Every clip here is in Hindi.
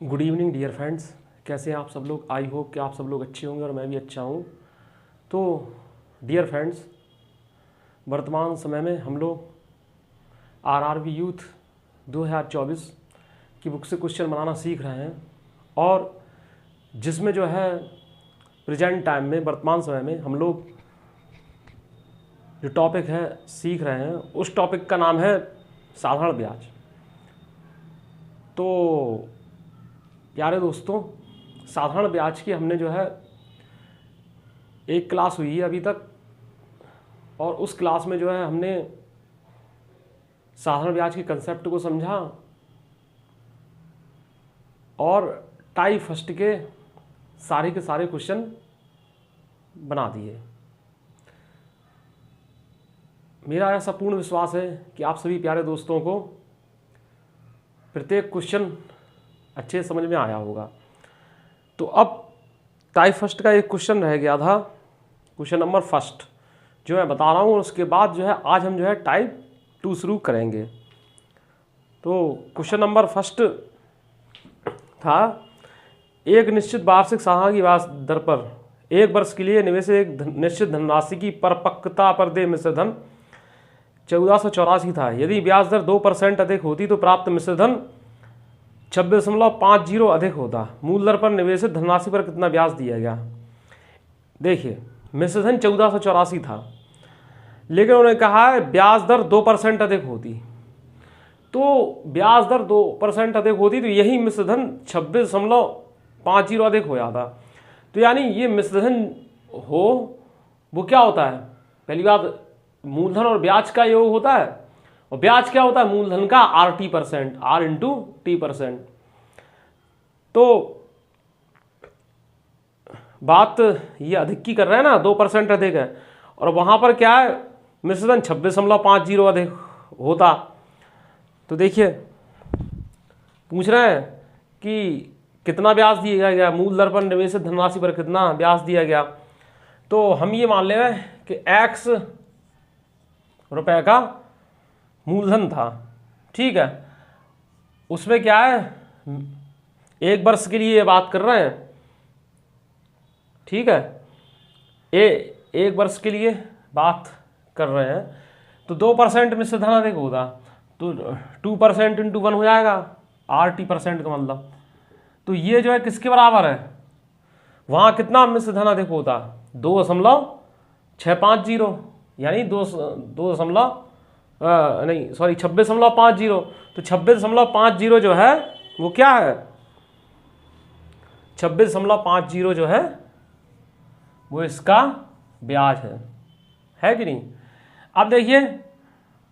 गुड इवनिंग डियर फ्रेंड्स, कैसे हैं आप सब लोग। आई होप कि आप सब लोग अच्छे होंगे और मैं भी अच्छा हूँ। तो डियर फ्रेंड्स, वर्तमान समय में हम लोग आरआरबी यूथ 2024 की बुक से क्वेश्चन बनाना सीख रहे हैं और जिसमें जो है प्रेजेंट टाइम में वर्तमान समय में हम लोग जो टॉपिक है सीख रहे हैं उस टॉपिक का नाम है साधारण ब्याज। तो प्यारे दोस्तों, साधारण ब्याज की हमने जो है एक क्लास हुई है अभी तक और उस क्लास में जो है हमने साधारण ब्याज के कंसेप्ट को समझा और टाइप फर्स्ट के सारे क्वेश्चन बना दिए। मेरा ऐसा पूर्ण विश्वास है कि आप सभी प्यारे दोस्तों को प्रत्येक क्वेश्चन अच्छे समझ में आया होगा। तो अब टाइप फर्स्ट का एक क्वेश्चन रह गया था, क्वेश्चन नंबर फर्स्ट जो मैं बता रहा हूँ, और उसके बाद जो है आज हम जो है टाइप 2 शुरू करेंगे। तो क्वेश्चन नंबर फर्स्ट था, एक निश्चित वार्षिक साधारण की ब्याज दर पर एक वर्ष के लिए निवेश एक निश्चित धनराशि की परिपक्वता पर देय मिश्र धन 1484 था। यदि ब्याज दर 2% अधिक होती तो प्राप्त मिश्र धन 26.50 अधिक होता। मूल दर पर निवेशित धनराशि पर कितना ब्याज दिया गया। देखिए, मिश्र धन 1484 था, लेकिन उन्होंने कहा है ब्याज दर 2% अधिक होती। तो ब्याज दर 2% अधिक होती तो यही मिश्र धन 26.50 अधिक हो जाता। तो यानी ये मिश्र धन हो वो क्या होता है, पहली बात मूलधन और ब्याज का योग होता है, और ब्याज क्या होता है, मूलधन का RT%, R इंटू T%। तो बात ये अधिक की कर रहे हैं ना, 2% अधिक है, और वहां पर क्या है मिश्रधन 26.50 अधिक होता। तो देखिए पूछ रहे हैं कि कितना ब्याज दिया गया, मूल दर पर निवेशित धनराशि पर कितना ब्याज दिया गया। तो हम ये मान ले रहे हैं कि X रुपए का मूलधन था, ठीक है। उसमें क्या है, एक वर्ष के लिए बात कर रहे हैं, ठीक है, एक वर्ष के लिए बात कर रहे हैं। तो 2% मिश्र धन अधिक होगा तो 2% इंटू 1 हो जाएगा, RT% का मतलब। तो ये जो है किसके बराबर है, वहां कितना मिश्र धन अधिक होता, 2.650, यानी 26.50। तो 26.50 जो है वो क्या है, 26.50 जो है वो इसका ब्याज है कि नहीं। अब देखिए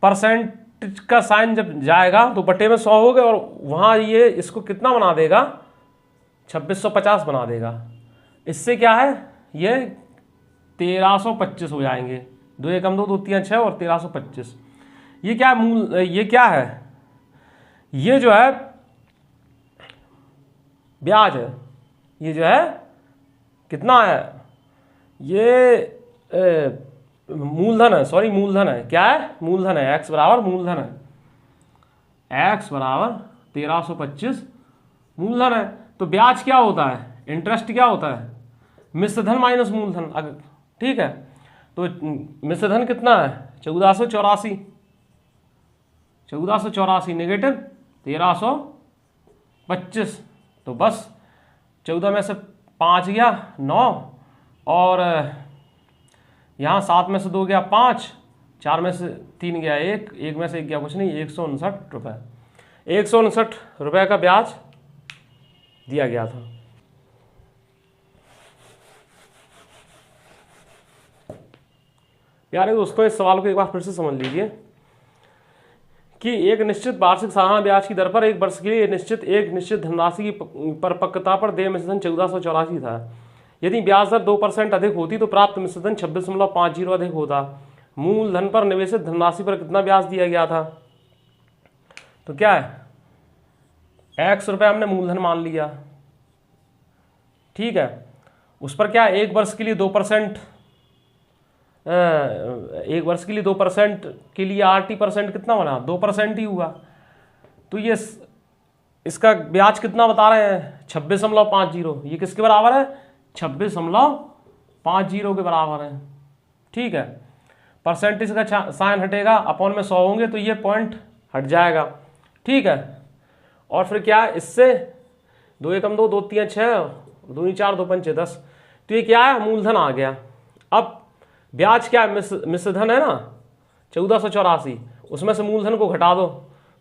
परसेंटेज का साइन जब जाएगा तो बटे में 100 हो गए और वहां ये इसको कितना बना देगा, 2650 बना देगा। इससे क्या है, ये 1325 हो जाएंगे, 2 एकम 2, 2 3 6 और 1325। ये क्या है, ये क्या है, ये जो है ब्याज है। ये जो है कितना है, ये मूलधन है, सॉरी मूलधन है, क्या है मूलधन है, X बराबर मूलधन है, X बराबर 1325 मूलधन है। तो ब्याज क्या होता है, इंटरेस्ट क्या होता है, मिश्र धन माइनस मूलधन, अगर ठीक है। तो मिश्र धन कितना है 1484 नेगेटिव 1325। तो बस 14 में से 5 गया 9, और यहाँ 7 में से 2 गया 5, 4 में से 3 गया 1, 1 में से 1 गया कुछ नहीं, 159 रुपये, 159 रुपये का ब्याज दिया गया था। प्यारे दोस्तों, इस सवाल को एक बार फिर से समझ लीजिए कि एक निश्चित वार्षिक साधारण ब्याज की दर पर एक वर्ष के लिए एक निश्चित धनराशि की परिपक्वता पर देय मिश्र धन 1484 था। यदि ब्याज दर 2% अधिक होती तो प्राप्त मिश्र धन 26.50 अधिक होता। मूल धन पर निवेशित धनराशि पर कितना ब्याज दिया गया था। तो क्या है, X रुपये हमने मूलधन मान लिया, ठीक है। उस पर क्या है, एक वर्ष के लिए 2%, एक वर्ष के लिए 2% के लिए RT% कितना बना, 2% ही हुआ। तो ये इसका ब्याज कितना बता रहे हैं 26.50। ये किसके बराबर है 26.50 के बराबर है। ठीक है, परसेंटेज का साइन हटेगा, अपॉन में 100 होंगे तो ये पॉइंट हट जाएगा। ठीक है, और फिर क्या है, इससे 2 एकम 2, 2 3 6, 2 4, 2 5 10, तो ये क्या है मूलधन आ गया। अब ब्याज क्या है मिश्र धन है ना 1484, उसमें से मूलधन को घटा दो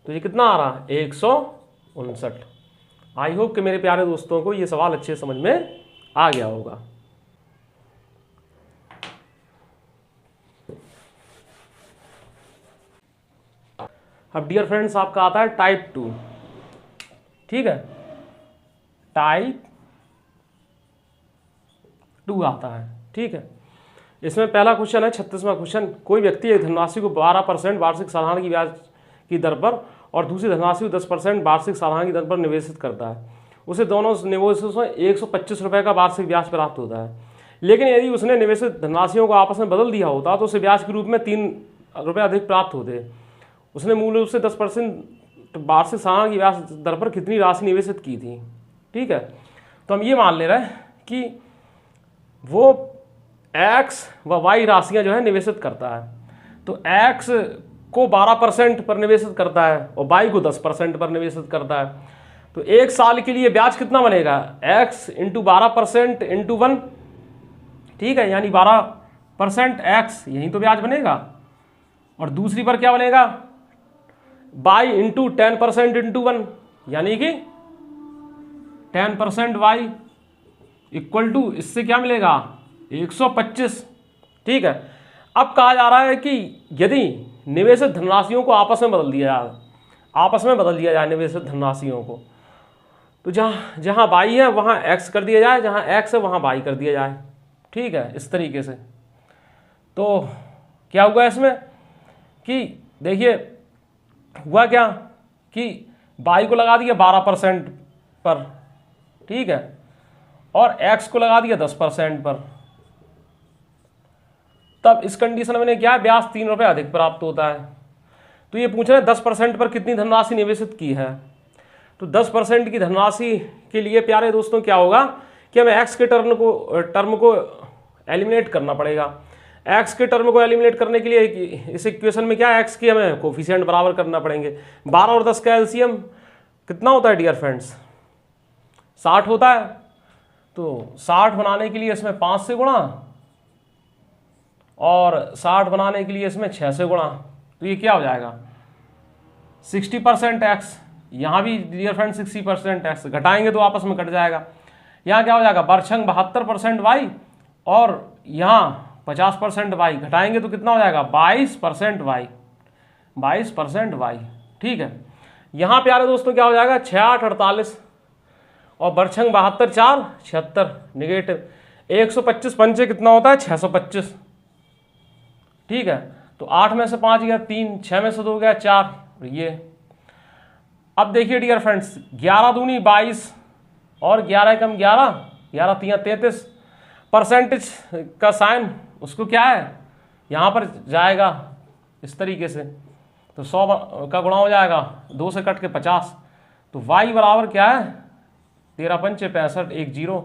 तो ये कितना आ रहा है 159। आई होप कि मेरे प्यारे दोस्तों को ये सवाल अच्छे समझ में आ गया होगा। अब डियर फ्रेंड्स आपका आता है टाइप 2। ठीक है, टाइप 2 आता है। ठीक है, इसमें पहला क्वेश्चन है 36वां क्वेश्चन। कोई व्यक्ति एक धनराशि को 12% वार्षिक साधारण की ब्याज की दर पर और दूसरी धनराशि को 10% वार्षिक साधारण की दर पर निवेशित करता है। उसे दोनों निवेशों से 125 रुपये का वार्षिक ब्याज प्राप्त होता है। लेकिन यदि उसने निवेशित धनराशियों को आपस में बदल दिया होता तो उसे ब्याज के रूप में 3 रुपये अधिक प्राप्त होते। उसने मूल रूप से 10% वार्षिक साधारण की ब्याज दर पर कितनी राशि निवेशित की थी। ठीक है, तो हम ये मान ले रहे हैं कि वो x व y राशियां जो है निवेशित करता है। तो x को 12% पर निवेशित करता है और y को 10% पर निवेशित करता है। तो एक साल के लिए ब्याज कितना बनेगा x इंटू 12% इंटू 1। ठीक है, यानी 12% x, यही तो ब्याज बनेगा। और दूसरी पर क्या बनेगा y इंटू 10% इंटू 1, यानी कि 10% y इक्वल टू, इससे क्या मिलेगा 125। ठीक है, अब कहा जा रहा है कि यदि निवेशित धनराशियों को आपस में बदल दिया जाए निवेशित धनराशियों को, तो जहां y है वहां x कर दिया जाए, जहां x है वहां y कर दिया जाए। ठीक है, इस तरीके से। तो क्या हुआ इसमें कि देखिए हुआ क्या कि y को लगा दिया 12% पर। ठीक है, और x को लगा दिया 10% पर। तब इस कंडीशन में क्या है ब्याज 3 रुपये अधिक प्राप्त होता है। तो ये पूछ रहे हैं 10% पर कितनी धनराशि निवेशित की है। तो 10% की धनराशि के लिए प्यारे दोस्तों क्या होगा कि हमें x के टर्म को एलिमिनेट करना पड़ेगा। x के टर्म को एलिमिनेट करने के लिए इस इक्वेशन में क्या है x की हमें कोफिशिएंट बराबर करना पड़ेंगे। 12 और 10 का एलसीएम कितना होता है डियर फ्रेंड्स 60 होता है। तो 60 बनाने के लिए इसमें 5 से गुणा और 60 बनाने के लिए इसमें 6 से गुणा, तो ये क्या हो जाएगा 60% x। यहाँ भी डियर फ्रेंड 60% x, घटाएंगे तो आपस में कट जाएगा। यहाँ क्या हो जाएगा बरछंग 72% y और यहाँ 50% y, घटाएंगे तो कितना हो जाएगा 22% y, 22% y। ठीक है, यहाँ प्यारे दोस्तों क्या हो जाएगा 6 8 48 और बरछंग 72 4 76 निगेटिव 125 पंचे कितना होता है 625। ठीक है, तो 8 में से 5 गया 3, 6 में से 2 गया 4। ये अब देखिए डियर फ्रेंड्स 11 दूनी 22 और 11 कम 11, 11 3 33। परसेंटेज का साइन उसको क्या है यहाँ पर जाएगा इस तरीके से, तो 100 का गुणा हो जाएगा 2 से कट के 50। तो y बराबर क्या है 13 पंचे 65 1 0।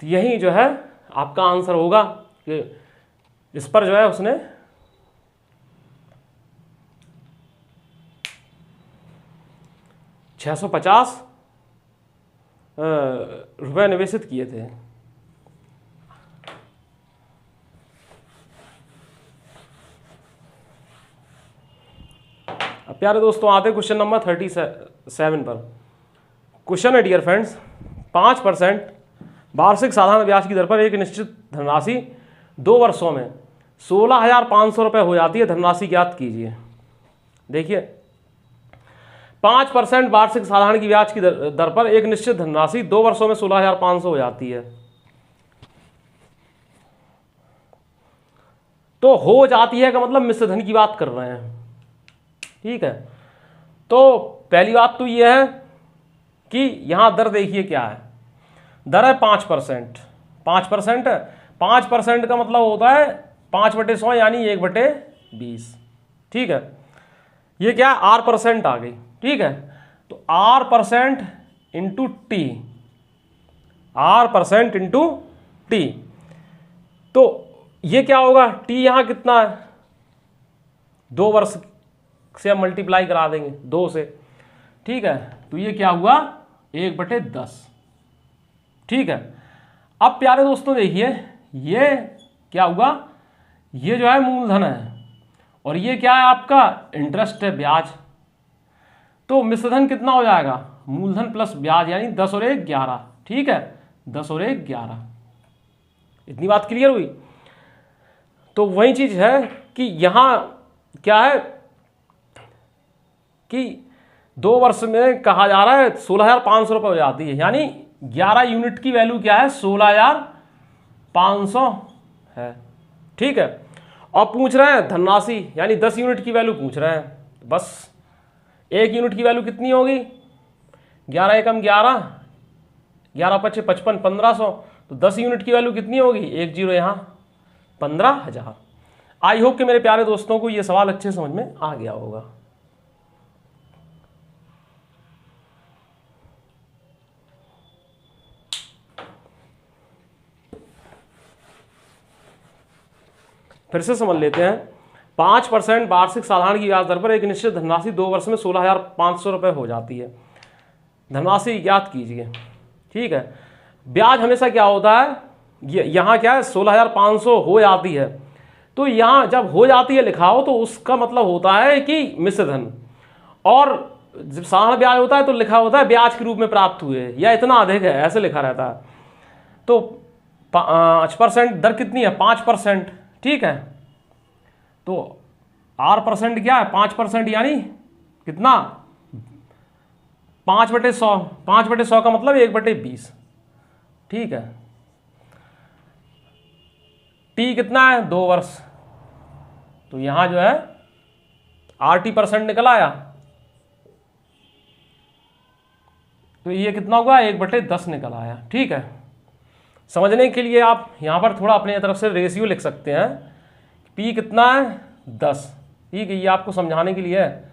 तो यही जो है आपका आंसर होगा कि इस पर जो है उसने $650 रुपये निवेशित किए थे। अब प्यारे दोस्तों आते क्वेश्चन नंबर 37 पर। क्वेश्चन है डियर फ्रेंड्स 5% वार्षिक साधारण ब्याज की दर पर एक निश्चित धनराशि 2 वर्षों में 16,500 रुपये हो जाती है, धनराशि ज्ञात कीजिए। देखिए 5% वार्षिक साधारण की ब्याज की दर पर एक निश्चित धनराशि 2 वर्षों में 16,500 हो जाती है। तो हो जाती है का मतलब मिश्र धन की बात कर रहे हैं। ठीक है, तो पहली बात तो यह है कि यहां दर देखिए क्या है, दर है 5%। 5% का मतलब होता है 5/100 यानी 1/20। ठीक है, ये क्या R% आ गई। ठीक है, तो R% into T, R% into T, तो ये क्या होगा, टी यहां कितना है, 2 वर्ष से हम मल्टीप्लाई करा देंगे 2 से, ठीक है। तो ये क्या हुआ 1/10, ठीक है। अब प्यारे दोस्तों देखिए ये क्या हुआ, ये जो है मूलधन है और ये क्या है आपका इंटरेस्ट है, ब्याज। तो मिश्रधन कितना हो जाएगा, मूलधन प्लस ब्याज, यानी 10 और 1 11, ठीक है, 10 और 1 11। इतनी बात क्लियर हुई। तो वही चीज है कि यहां क्या है कि 2 वर्ष में कहा जा रहा है 16,500 रुपये हो जाती है, यानी 11 यूनिट की वैल्यू क्या है 16,500 है, ठीक है। और पूछ रहे हैं धनराशि, यानी 10 यूनिट की वैल्यू पूछ रहे हैं। बस 1 यूनिट की वैल्यू कितनी होगी, 11 एकम 11, 11 पच्चे 55, 1500। तो 10 यूनिट की वैल्यू कितनी होगी, 1 जीरो यहाँ 15,000। आई होप कि मेरे प्यारे दोस्तों को ये सवाल अच्छे समझ में आ गया होगा। फिर से समझ लेते हैं। 5% वार्षिक साधारण की ब्याज दर पर एक निश्चित धनराशि 2 वर्ष में 16,500 रुपये हो जाती है। धनराशि ज्ञात कीजिए, ठीक है। ब्याज हमेशा क्या होता है, यहाँ क्या है 16,500 हो जाती है, तो यहाँ जब हो जाती है लिखा हो तो उसका मतलब होता है कि मिश्रधन, और जब साधारण ब्याज होता है तो लिखा होता है ब्याज के रूप में प्राप्त हुए या इतना अधिक है, ऐसे लिखा रहता है। तो 5% दर कितनी है, 5%, ठीक है। तो R% क्या है 5%, यानी कितना 5/100, 5/100 का मतलब 1/20, ठीक है। टी कितना है 2 वर्ष, तो यहां जो है RT% निकल आया, तो ये कितना होगा 1/10 निकल आया, ठीक है। समझने के लिए आप यहां पर थोड़ा अपने तरफ से रेशियो लिख सकते हैं। P कितना है 10, ठीक है, ये आपको समझाने के लिए है।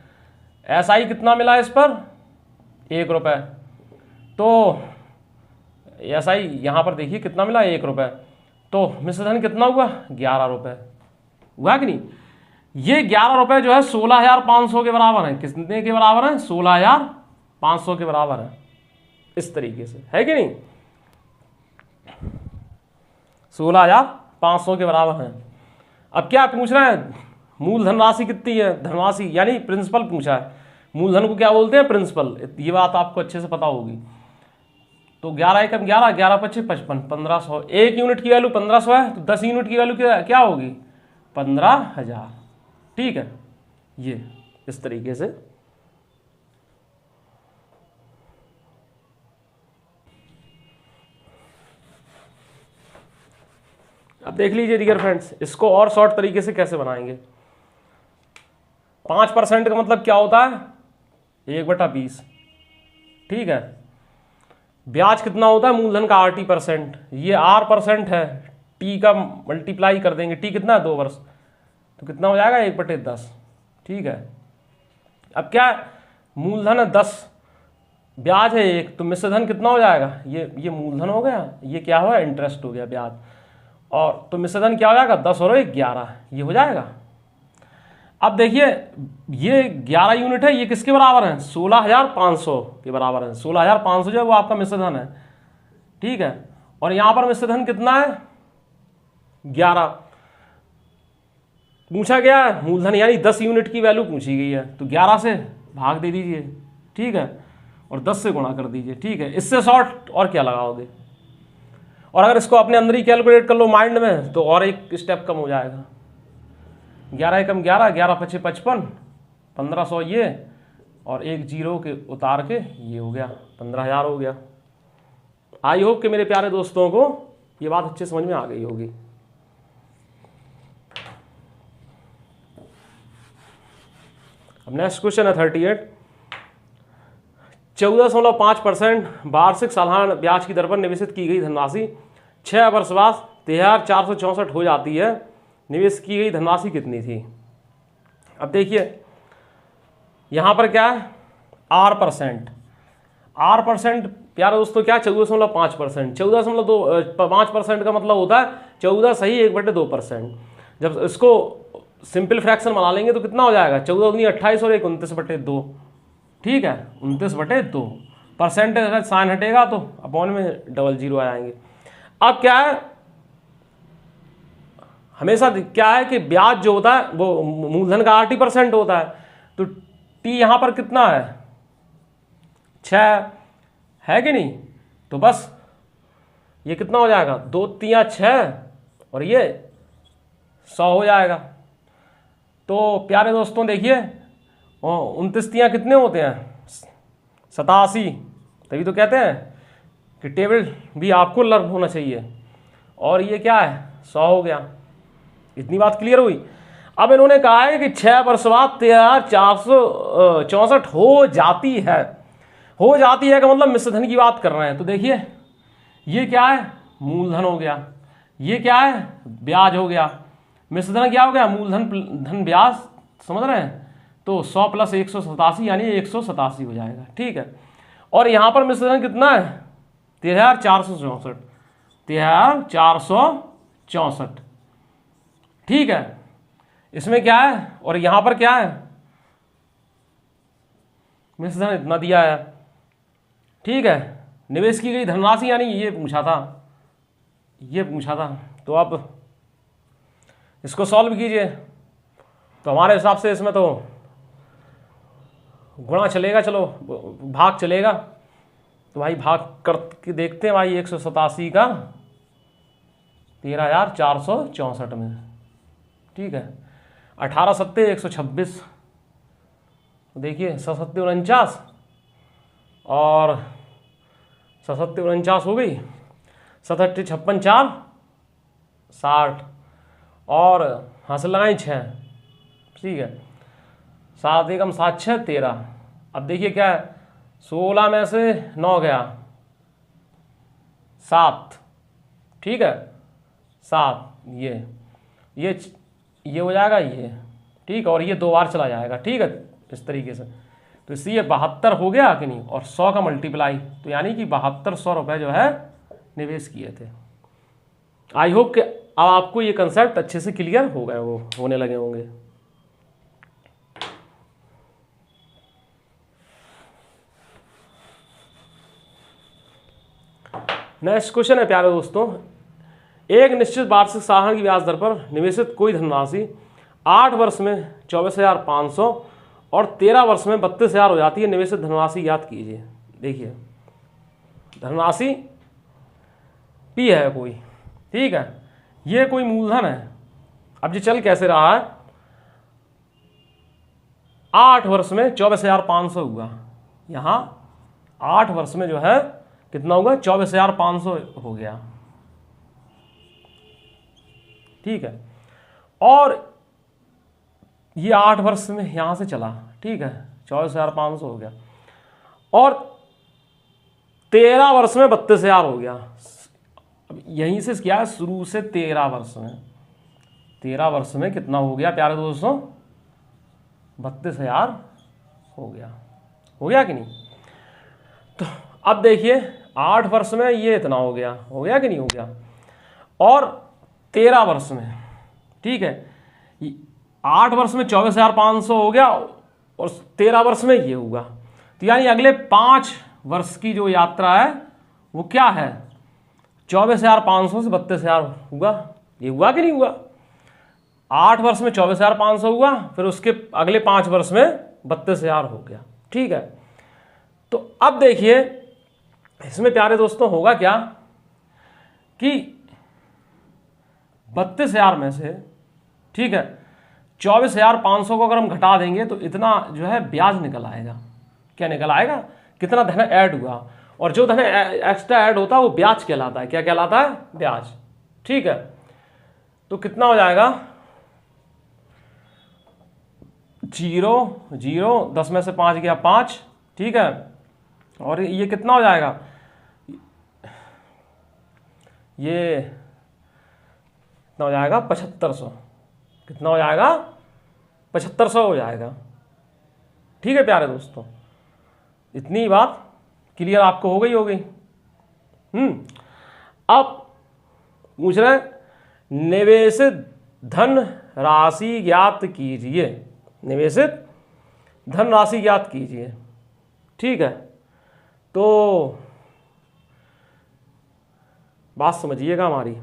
SI कितना मिला इस पर 1 रुपये, तो SI यहां पर देखिए कितना मिला 1 रुपये, तो मिश्रधन कितना हुआ 11 रुपये, हुआ कि नहीं। ये 11 रुपये जो है 16,500 के बराबर है, कितने के बराबर है 16,500 के बराबर है, इस तरीके से है कि नहीं, 16,500 के बराबर है। अब क्या पूछ रहे हैं, मूलधन राशि कितनी है, धनराशि यानी प्रिंसिपल पूछा है। मूलधन को क्या बोलते हैं, प्रिंसिपल, ये बात आपको अच्छे से पता होगी। तो 11 एकम 11, 11 पच्चे 55, 1500। 1 यूनिट की वैल्यू 1500 है, तो 10 यूनिट की वैल्यू क्या होगी 15,000, ठीक है। ये इस तरीके से। अब देख लीजिए डियर फ्रेंड्स, इसको और शॉर्ट तरीके से कैसे बनाएंगे। 5% का मतलब क्या होता है 1/20, ठीक है। ब्याज कितना होता है मूलधन का RT%, ये R% है, टी का मल्टीप्लाई कर देंगे, टी कितना है 2 वर्ष, तो कितना हो जाएगा 1/10, ठीक है। अब क्या मूलधन है 10, ब्याज है 1, तो मिश्रधन कितना हो जाएगा, ये मूलधन हो गया, ये क्या हुआ इंटरेस्ट हो गया ब्याज, और तो मिश्रधन क्या हो जाएगा 10 और 1 11, ये हो जाएगा। अब देखिए ये 11 यूनिट है, ये किसके बराबर है 16,500 के बराबर है। 16,500 जो है वो आपका मिश्रधन है, ठीक है। और यहां पर मिश्रधन कितना है 11 पूछा गया है, मूलधन यानी 10 यूनिट की वैल्यू पूछी गई है, तो 11 से भाग दे दीजिए, ठीक है, और 10 से गुणा कर दीजिए, ठीक है। इससे शॉर्ट और क्या लगाओगे, और अगर इसको अपने अंदर ही कैलकुलेट कर लो माइंड में तो और एक स्टेप कम हो जाएगा। 11 एकम 11, 11 पच्चे 55, 1500 ये, और 1 जीरो के उतार के ये हो गया 15,000 हो गया। आई होप कि मेरे प्यारे दोस्तों को ये बात अच्छे समझ में आ गई होगी। अब नेक्स्ट क्वेश्चन है 38। 14.5% वार्षिक साधारण ब्याज की दर पर निवेशित की गई धनराशि 6 वर्ष बाद 13,464 हो जाती है, निवेश की गई धनराशि कितनी थी। अब देखिए यहां पर क्या है R%। R% प्यारे दोस्तों क्या, 14.5%। 14.5% का मतलब होता है 14 सही 1/2%। जब इसको सिंपल फ्रैक्शन बना लेंगे तो कितना हो जाएगा, 14 दूनी 28 और 1 29/2। ठीक है, 29/2। परसेंटेज साइन हटेगा तो अपॉन में 00 आ जाएंगे। अब क्या है, हमेशा क्या है कि ब्याज जो होता है वो मूलधन का 80% होता है। तो टी यहां पर कितना है, 6 है कि नहीं। तो बस ये कितना हो जाएगा, 2 तियां 6 और ये 100 हो जाएगा। तो प्यारे दोस्तों देखिए 29 तियां कितने होते हैं, 87। तभी तो कहते हैं कि टेबल भी आपको लर्न होना चाहिए। और ये क्या है, 100 हो गया। इतनी बात क्लियर हुई। अब इन्होंने कहा है कि 6 वर्ष बाद 13,464 हो जाती है। हो जाती है का मतलब मिश्रधन की बात कर रहे हैं। तो देखिए ये क्या है, मूलधन हो गया, ये क्या है, ब्याज हो गया। मिश्रधन क्या हो गया, मूलधन धन ब्याज, समझ रहे हैं। तो 100 + 187 यानी 187 हो जाएगा। ठीक है, और यहां पर मिश्रधन कितना है, 13,464। 13,464। ठीक है, इसमें क्या है, और यहां पर क्या है, मिश्रधन इतना दिया है। ठीक है, निवेश की गई धनराशि यानी ये पूछा था, ये पूछा था। तो अब इसको सॉल्व कीजिए। तो हमारे हिसाब से इसमें तो गुणा चलेगा, चलो भाग चलेगा। तो भाई भाग करके देखते हैं भाई, 187 का 13,464 में। ठीक है, 18 सत्ते 126। देखिए 7 49 और 7 49 हो गई, 7 56 4 60 और हासिल लगाएं 6। ठीक है, 7 एकम 7 6 13। अब देखिए क्या है, 16 में से 9 गया, 7। ठीक है, 7 ये हो जाएगा ये। ठीक है, और ये 2 बार चला जाएगा। ठीक है, इस तरीके से। तो इसलिए 72 हो गया कि नहीं, और 100 का मल्टीप्लाई, तो यानी कि 7200 रुपये जो है निवेश किए थे। आई होप कि अब आपको ये कंसेप्ट अच्छे से क्लियर हो गए, वो होने लगे होंगे। नेक्स्ट क्वेश्चन है प्यारे दोस्तों, एक निश्चित वार्षिक साधारण की ब्याज दर पर निवेशित कोई धनराशि 8 वर्ष में 24,500 और 13 वर्ष में 32,000 हो जाती है। निवेशित धनराशि ज्ञात कीजिए। देखिए धनराशि पी है कोई, ठीक है, ये कोई मूलधन है। अब ये चल कैसे रहा है, 8 वर्ष में 24,500 हुआ, यहां 8 वर्ष में जो है कितना होगा, 24,500 हो गया। ठीक है, और ये 8 वर्ष में यहां से चला। ठीक है, 24,500 हो गया, और 13 वर्ष में 32,000 हो गया। अब यहीं से क्या है, शुरू से 13 वर्ष में, 13 वर्ष में कितना हो गया प्यारे दोस्तों, 32,000 हो गया। हो गया कि नहीं। तो अब देखिए 8 वर्ष में ये इतना हो गया कि नहीं हो गया, और 13 वर्ष में, ठीक है, 8 वर्ष में 24,500 हो गया और 13 वर्ष में ये हुआ। तो यानी अगले 5 वर्ष की जो यात्रा है वो क्या है, 24,500 से 32,000 हुआ। ये हुआ कि नहीं हुआ, 8 वर्ष में 24,500 हुआ, फिर उसके अगले 5 वर्ष में 32,000 हो गया। ठीक है, तो अब देखिए इसमें प्यारे दोस्तों होगा क्या कि 32,000 में से, ठीक है, 24,500 को अगर हम घटा देंगे तो इतना जो है ब्याज निकल आएगा। क्या निकल आएगा, कितना धन ऐड हुआ, और जो धन एक्स्ट्रा ऐड होता है वो ब्याज कहलाता है। क्या कहलाता है, ब्याज। ठीक है, तो कितना हो जाएगा, 0 0, 10 में से 5 गया 5। ठीक है, और ये कितना हो जाएगा, ये कितना हो जाएगा, 7500। कितना हो जाएगा, 7500 हो जाएगा। ठीक है प्यारे दोस्तों, इतनी बात क्लियर आपको हो गई होगी। अब पूछ रहे हैं निवेशित धन राशि ज्ञात कीजिए, निवेशित धन राशि ज्ञात कीजिए। ठीक है, तो बात समझिएगा हमारी।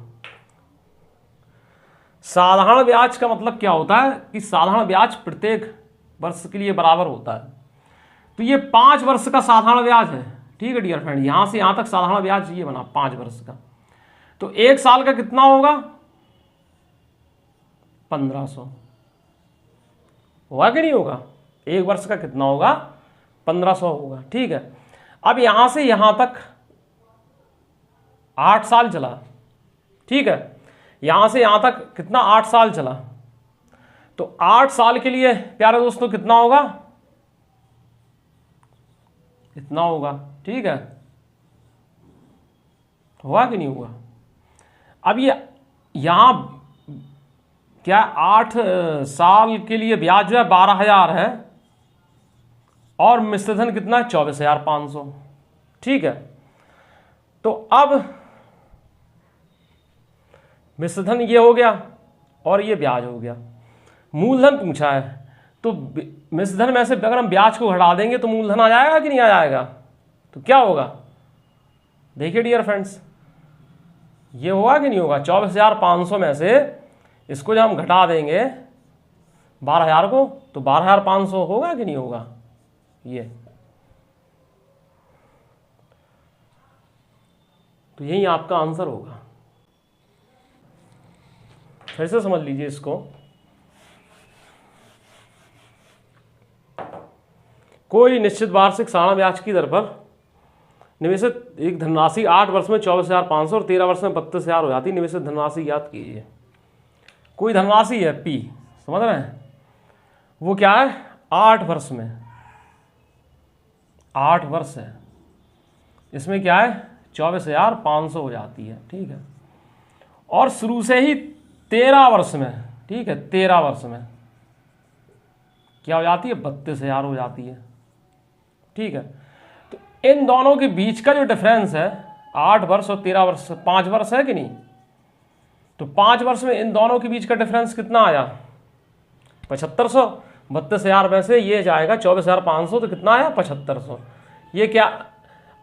साधारण ब्याज का मतलब क्या होता है कि साधारण ब्याज प्रत्येक वर्ष के लिए बराबर होता है। तो ये 5 वर्ष का साधारण ब्याज है। ठीक है डियर फ्रेंड, यहां से यहां तक साधारण ब्याज ये बना 5 वर्ष का। तो 1 साल का कितना होगा? 1500 होगा कि नहीं होगा? 1 वर्ष का कितना होगा? 1500 होगा। ठीक है, अब यहां से यहां तक 8 साल चला। ठीक है, यहां से यहां तक कितना? 8 साल चला। तो 8 साल के लिए प्यारे दोस्तों कितना होगा? इतना होगा। ठीक है, हुआ कि नहीं हुआ? अब ये यहां क्या 8 साल के लिए ब्याज जो है 12,000 है और मिश्रधन कितना है? 24,500। ठीक है, तो अब मिश्रधन ये हो गया और ये ब्याज हो गया। मूलधन पूछा है, तो मिश्रधन में से अगर हम ब्याज को घटा देंगे तो मूलधन आ जाएगा कि नहीं आ जाएगा? तो क्या होगा? देखिए डियर फ्रेंड्स, ये होगा कि नहीं होगा? 24,500 में से इसको जब हम घटा देंगे 12,000 को तो 12,500 होगा कि नहीं होगा? ये तो यही आपका आंसर होगा। फिर से समझ लीजिए इसको। कोई निश्चित वार्षिक साधारण ब्याज की दर पर निवेशित एक धनराशि 8 वर्ष में 24,500 और 13 वर्ष में 32,000 हो जाती है। निवेशित धनराशि ज्ञात कीजिए। कोई धनराशि है P, समझ रहे हैं? वो क्या है? 8 वर्ष में, 8 वर्ष है, इसमें क्या है? 24,500 हो जाती है। ठीक है, और शुरू से ही 13 वर्ष में, ठीक है, 13 वर्ष में क्या हो जाती है? 32,000 हो जाती है। ठीक है, तो इन दोनों के बीच का जो डिफरेंस है 8 वर्ष और 13 वर्ष, 5 वर्ष है कि नहीं? तो 5 वर्ष में इन दोनों के बीच का डिफरेंस कितना आया? 7500। 32,000 में से ये जाएगा 24,500, तो कितना आया? 7500। ये क्या,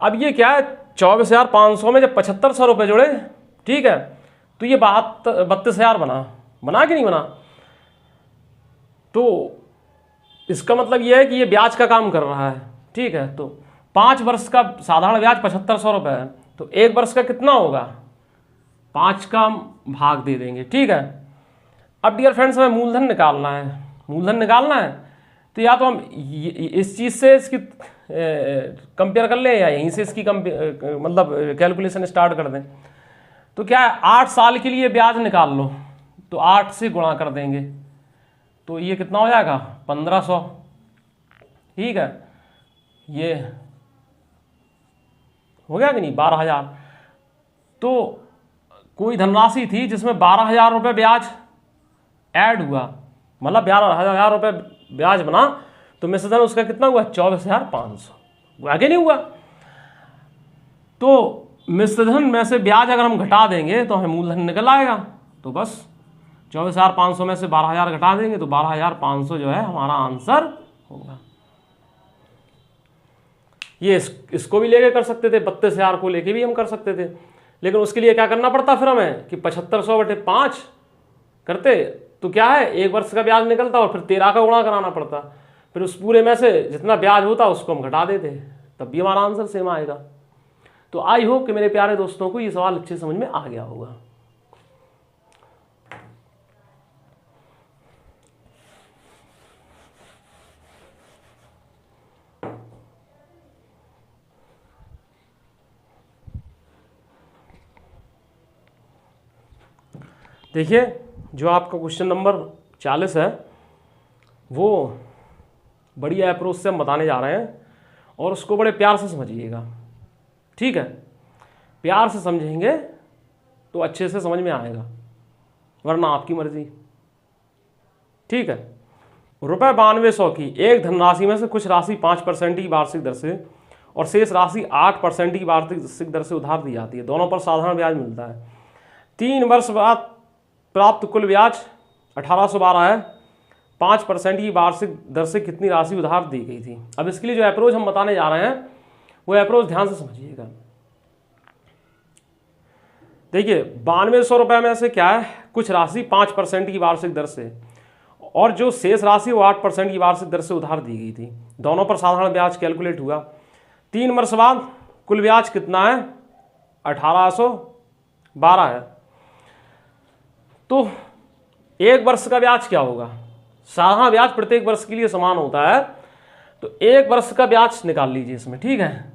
अब ये क्या है? 24,500 में जब 7500 रुपये जुड़े, ठीक है, तो ये 32,000 बना कि नहीं बना? तो इसका मतलब ये है कि ये ब्याज का काम कर रहा है। ठीक है, तो 5 वर्ष का साधारण ब्याज 7500 रुपये है, तो 1 वर्ष का कितना होगा? 5 का भाग दे देंगे। ठीक है, अब डियर फ्रेंड्स हमें मूलधन निकालना है। मूलधन निकालना है तो या तो हम इस चीज़ से इसकी कंपेयर कर लें या यहीं से इसकी मतलब कैलकुलेशन स्टार्ट कर दें। तो क्या है, 8 साल के लिए ब्याज निकाल लो, तो 8 से गुणा कर देंगे तो ये कितना हो जाएगा? 1500। ठीक है, ये हो गया कि नहीं? 12,000। तो कोई धनराशि थी जिसमें 12,000 रुपये ब्याज ऐड हुआ, मतलब 12,000 रुपये ब्याज बना, तो मिश्रधन उसका कितना हुआ? 24,500। हुआ कि नहीं हुआ? तो मिश्रधन में से ब्याज अगर हम घटा देंगे तो हमें मूलधन निकल आएगा। तो बस 24,500 में से 12,000 घटा देंगे तो 12,500 जो है हमारा आंसर होगा। ये इसको भी लेके कर सकते थे, 32,000 को लेके भी हम कर सकते थे, लेकिन उसके लिए क्या करना पड़ता फिर हमें कि 7500/5 करते तो क्या है, 1 वर्ष का ब्याज निकलता और फिर 13 का गुणा कराना पड़ता, फिर उस पूरे में से जितना ब्याज होता उसको हम घटा देते, तब भी हमारा आंसर सेम आएगा। तो आई होप कि मेरे प्यारे दोस्तों को ये सवाल अच्छे समझ में आ गया होगा। देखिए, जो आपका क्वेश्चन नंबर 40 है वो बड़ी अप्रोच से हम बताने जा रहे हैं और उसको बड़े प्यार से समझिएगा। ठीक है, प्यार से समझेंगे तो अच्छे से समझ में आएगा, वरना आपकी मर्जी। ठीक है, ₹92,100 की एक धनराशि में से कुछ राशि 5% की वार्षिक दर से और शेष राशि 8% की वार्षिक दर से उधार दी जाती है। दोनों पर साधारण ब्याज मिलता है। 3 वर्ष बाद प्राप्त कुल ब्याज 1812 है। 5% की वार्षिक दर से कितनी राशि उधार दी गई थी। अब इसके लिए जो अप्रोच हम बताने जा रहे हैं वो अप्रोच ध्यान से समझिएगा। देखिए 9200 रुपये में से क्या है, कुछ राशि 5% की वार्षिक दर से और जो शेष राशि वो 8% की वार्षिक दर से उधार दी गई थी। दोनों पर साधारण ब्याज कैलकुलेट हुआ। 3 वर्ष बाद कुल ब्याज कितना है, 1812 है। तो 1 वर्ष का ब्याज क्या होगा, साधारण ब्याज प्रत्येक वर्ष के लिए समान होता है, तो 1 वर्ष का ब्याज निकाल लीजिए इसमें, ठीक है।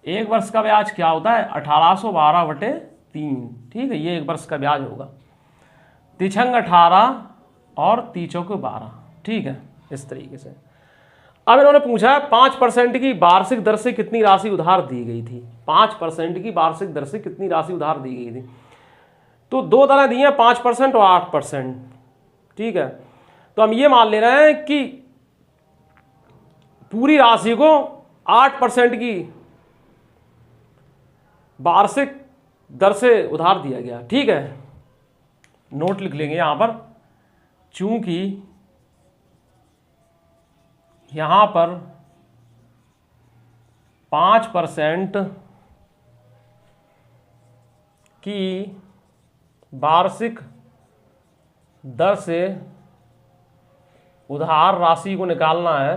1 वर्ष का ब्याज क्या होता है, 1812/3, ठीक है, ये 1 वर्ष का ब्याज होगा। तिछंग 18 और तीचों को 12, ठीक है, इस तरीके से। अब इन्होंने पूछा है 5% की वार्षिक दर से कितनी राशि उधार दी गई थी। 5% की वार्षिक दर से कितनी राशि उधार दी गई थी। तो 2 तरह दी हैं, 5% और 8%, ठीक है। तो हम ये मान ले रहे हैं कि पूरी राशि को 8% की वार्षिक दर से उधार दिया गया, ठीक है। नोट लिख लेंगे यहां पर, चूंकि यहां पर 5% की वार्षिक दर से उधार राशि को निकालना है,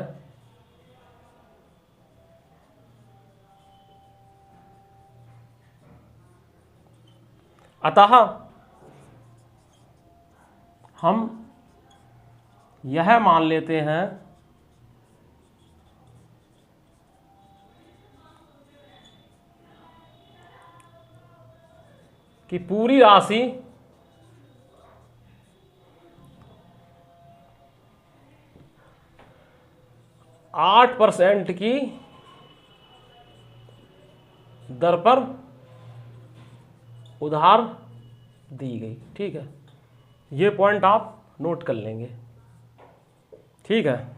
अतः हम यह मान लेते हैं कि पूरी राशि आठ % की दर पर उधार दी गई, ठीक है। ये पॉइंट आप नोट कर लेंगे, ठीक है।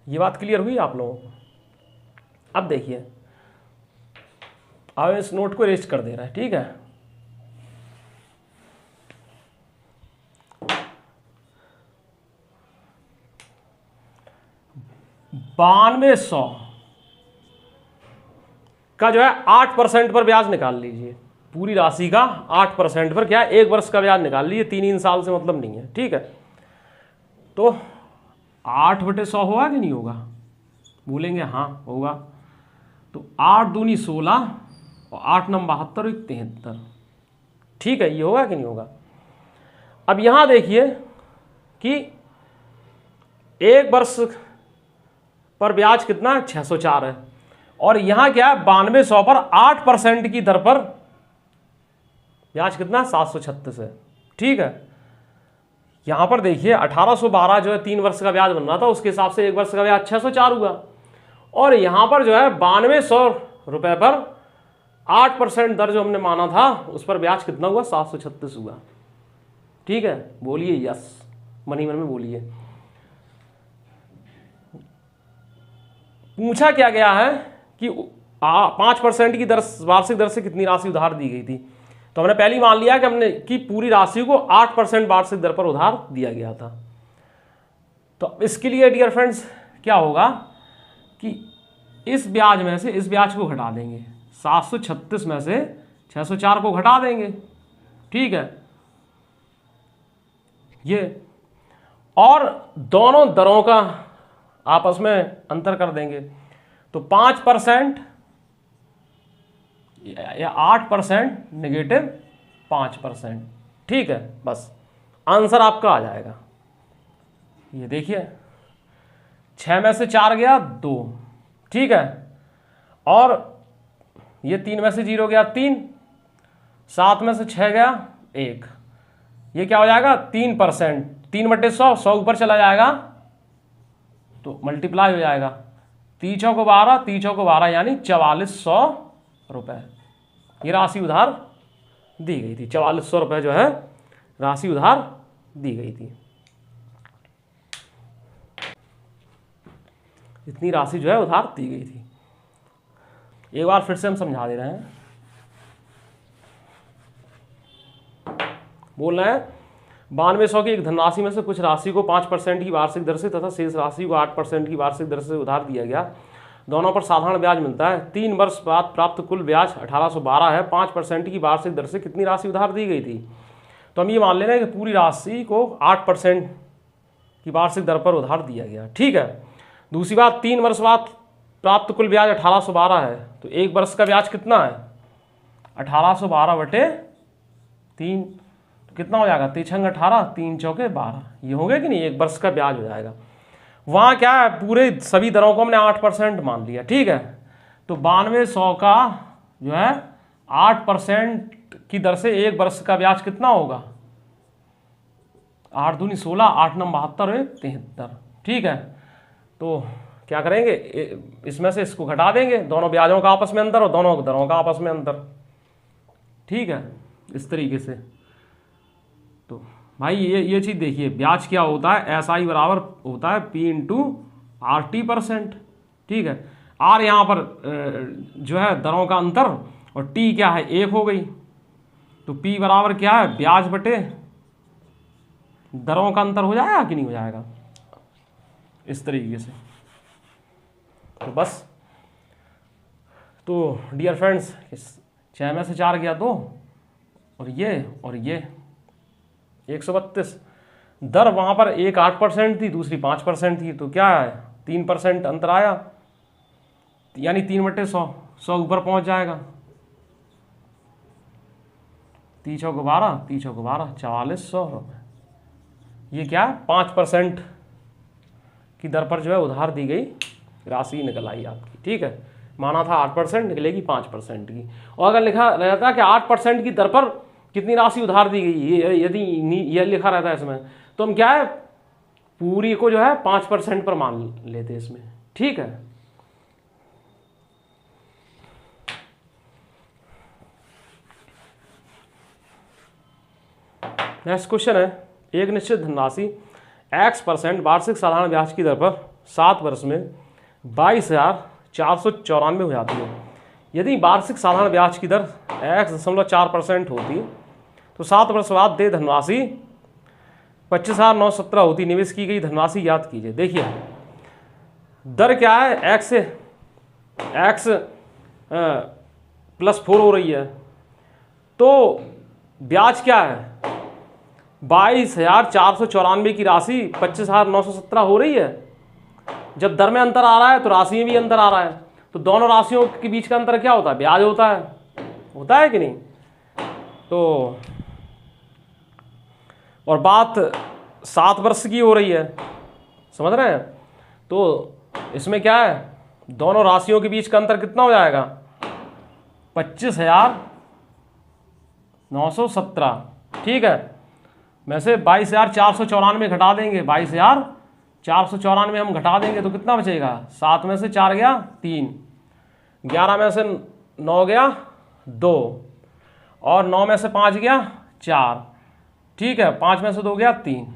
ये बात क्लियर हुई आप लोगों को। अब देखिए, अब इस नोट को इरेज कर दे रहा है, ठीक है। $9200 का जो है 8% पर ब्याज निकाल लीजिए। पूरी राशि का 8% पर क्या है, 1 वर्ष का ब्याज निकाल लीजिए, 3 साल से मतलब नहीं है, ठीक है। तो 8/100 होगा कि नहीं होगा, बोलेंगे हाँ होगा। तो 8 दूनी 16 और 8 9 72 और 73, ठीक है, ये होगा कि नहीं होगा। अब यहां देखिए कि 1 वर्ष पर ब्याज कितना, 604 है, और यहां क्या है 9200 पर 8% की दर पर ब्याज कितना, 736 है, ठीक है। यहां पर देखिए 1812 जो है 3 वर्ष का ब्याज बन रहा था, उसके हिसाब से 1 वर्ष का ब्याज 604 हुआ, और यहां पर जो है 9200 रुपए पर 8% दर जो हमने माना था उस पर ब्याज कितना हुआ, 736 हुआ, ठीक है। बोलिए यस, मनी मन में बोलिए। पूछा क्या गया है कि 5% की दर, वार्षिक दर से कितनी राशि उधार दी गई थी। तो हमने पहले ही मान लिया कि हमने कि पूरी राशि को 8% वार्षिक दर पर उधार दिया गया था। तो इसके लिए डियर फ्रेंड्स क्या होगा कि इस ब्याज में से इस ब्याज को घटा देंगे, 736 में से 604 को घटा देंगे, ठीक है। ये और दोनों दरों का आपस में अंतर कर देंगे, तो 5% या 8% नेगेटिव 5%, ठीक है। बस आंसर आपका आ जाएगा। ये देखिए 6 में से 4 गया 2, ठीक है, और ये 3 में से 0 गया 3, 7 में से 6 गया 1, ये क्या हो जाएगा 3%, 3/100, 100 ऊपर चला जाएगा तो मल्टीप्लाई हो जाएगा, 3 चौको 12 यानी 4400 रुपए, ये राशि उधार दी गई थी। 4400 रुपये जो है राशि उधार दी गई थी। इतनी राशि जो है उधार दी गई थी। एक बार फिर से हम समझा दे रहे हैं। बोल रहे हैं 9200 की एक धनराशि में से कुछ राशि को 5% की वार्षिक दर से तथा शेष राशि को 8% की वार्षिक दर से उधार दिया गया। दोनों पर साधारण ब्याज मिलता है। 3 वर्ष बाद प्राप्त कुल ब्याज 1812 है। 5% की वार्षिक दर से कितनी राशि उधार दी गई थी? तो हम ये मान ले रहे हैं कि पूरी राशि को 8% की वार्षिक दर पर उधार दिया गया। ठीक है। दूसरी बात, 3 वर्ष बाद प्राप्त कुल ब्याज 1812 है। तो एक वर्ष का ब्याज कितना है? 1812 बटे 3, तो कितना हो जाएगा? 3 × 18, 3 × 4 12। ये हो गया कि नहीं? एक वर्ष का ब्याज हो जाएगा। वहाँ क्या है, पूरे सभी दरों को हमने 8% मान लिया। ठीक है। तो 9200 का जो है 8% की दर से एक वर्ष का ब्याज कितना होगा? 8 दूनी 16, 8 9 72 और 73। ठीक है। तो क्या करेंगे, इसमें से इसको घटा देंगे, दोनों ब्याजों का आपस में अंतर और दोनों दरों का आपस में अंतर। ठीक है, इस तरीके से। तो भाई ये चीज़ देखिए, ब्याज क्या होता है? SI बराबर होता है P × RT%। ठीक है। R यहाँ पर जो है दरों का अंतर, और T क्या है? 1 हो गई। तो P बराबर क्या है? ब्याज बटे दरों का अंतर हो जाएगा कि नहीं हो जाएगा? इस तरीके से। तो बस, तो डियर फ्रेंड्स, 6 में से 4 गया 2, और ये 132। दर वहाँ पर एक 8% थी, दूसरी 5% थी। तो क्या है? 3% अंतर आया, यानी 3/100, 100 ऊपर पहुँच जाएगा। 3 × 4 12, 3 × 4 12, 4400 रुपये। ये क्या है? 5% की दर पर जो है उधार दी गई राशि निकल आई आपकी। ठीक है। माना था 8%, निकलेगी 5% की। और अगर लिखा रहता कि 8% की दर पर कितनी राशि उधार दी गई, यदि ये लिखा रहता है इसमें, तो हम क्या है, पूरी को जो है 5% पर मान लेते इसमें। ठीक है। नेक्स्ट क्वेश्चन है, एक निश्चित धनराशि X% वार्षिक साधारण ब्याज की दर पर 7 वर्ष में 22,494 हो जाती है। यदि वार्षिक साधारण ब्याज की दर X.4% होती तो 7 वर्ष बाद दे धनराशि 25,917 होती। निवेश की गई धनराशि याद कीजिए। देखिए दर क्या है? X +4 हो रही है, तो ब्याज क्या है? 22,494 की राशि 25,917 हो रही है। जब दर में अंतर आ रहा है तो राशि में भी अंतर आ रहा है। तो दोनों राशियों के बीच का अंतर क्या होता है? ब्याज होता है कि नहीं? तो और बात 7 वर्ष की हो रही है, समझ रहे हैं? तो इसमें क्या है, दोनों राशियों के बीच का अंतर कितना हो जाएगा? 25,917। ठीक है। में से 22,494 घटा देंगे, 22,494 हम घटा देंगे तो कितना बचेगा? 7 में से 4 गया 3, 11 में से 9 गया 2, और 9 में से 5 गया 4। ठीक है। 5 में से 2 गया 3,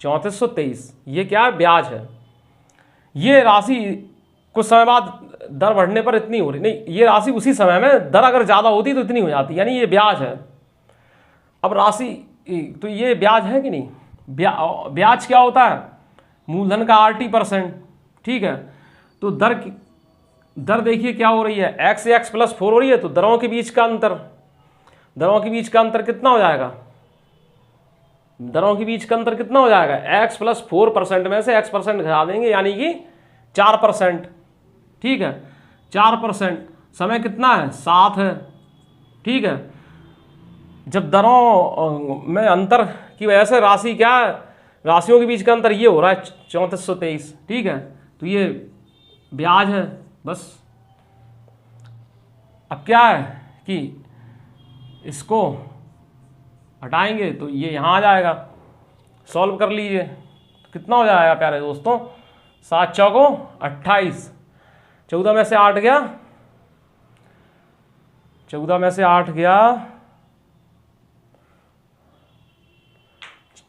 3423। ये क्या है? ब्याज है। ये राशि कुछ समय बाद दर बढ़ने पर इतनी हो रही नहीं, ये राशि उसी समय में दर अगर ज़्यादा होती तो इतनी हो जाती, यानी ये ब्याज है। अब राशि, तो ये ब्याज है कि नहीं? ब्याज क्या होता है? मूलधन का RT%। ठीक है। तो दर देखिए क्या हो रही है? X +4 हो रही है, तो दरों के बीच का अंतर कितना हो जाएगा? दरों के बीच का अंतर कितना हो जाएगा? X +4% में से X% घटा देंगे, यानी कि 4%। ठीक है। 4%। समय कितना है? 7 है। ठीक है। जब दरों में अंतर की वजह से राशि क्या है, राशियों के बीच का अंतर ये हो रहा है 3423। ठीक है। तो ये ब्याज है। बस अब क्या है कि इसको हटाएंगे तो ये यहाँ आ जाएगा। सॉल्व कर लीजिए, तो कितना हो जाएगा प्यारे दोस्तों? 7 चौको 28, 14 में से 8 गया, 14 में से 8 गया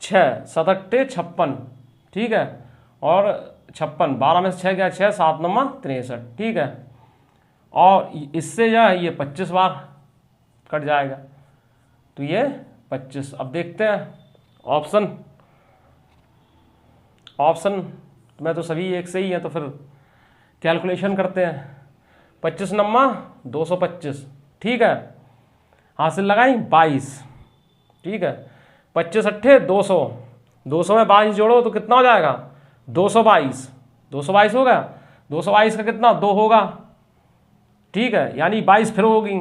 6 7 56, ठीक है, और 56, 12 में से 6 गया 6, 7 9 63, ठीक है। और इससे जो है ये 25 बार कट जाएगा, तो ये 25। अब देखते हैं ऑप्शन में तो सभी एक से ही है, तो फिर कैलकुलेशन करते हैं। 25 9 225, ठीक है, हासिल लगाई 22, ठीक है। 25 8 200, 200 में 22 जोड़ो तो कितना हो जाएगा 222, 222 होगा। 222 का कितना 2 होगा, ठीक है, यानी 22 फिर होगी।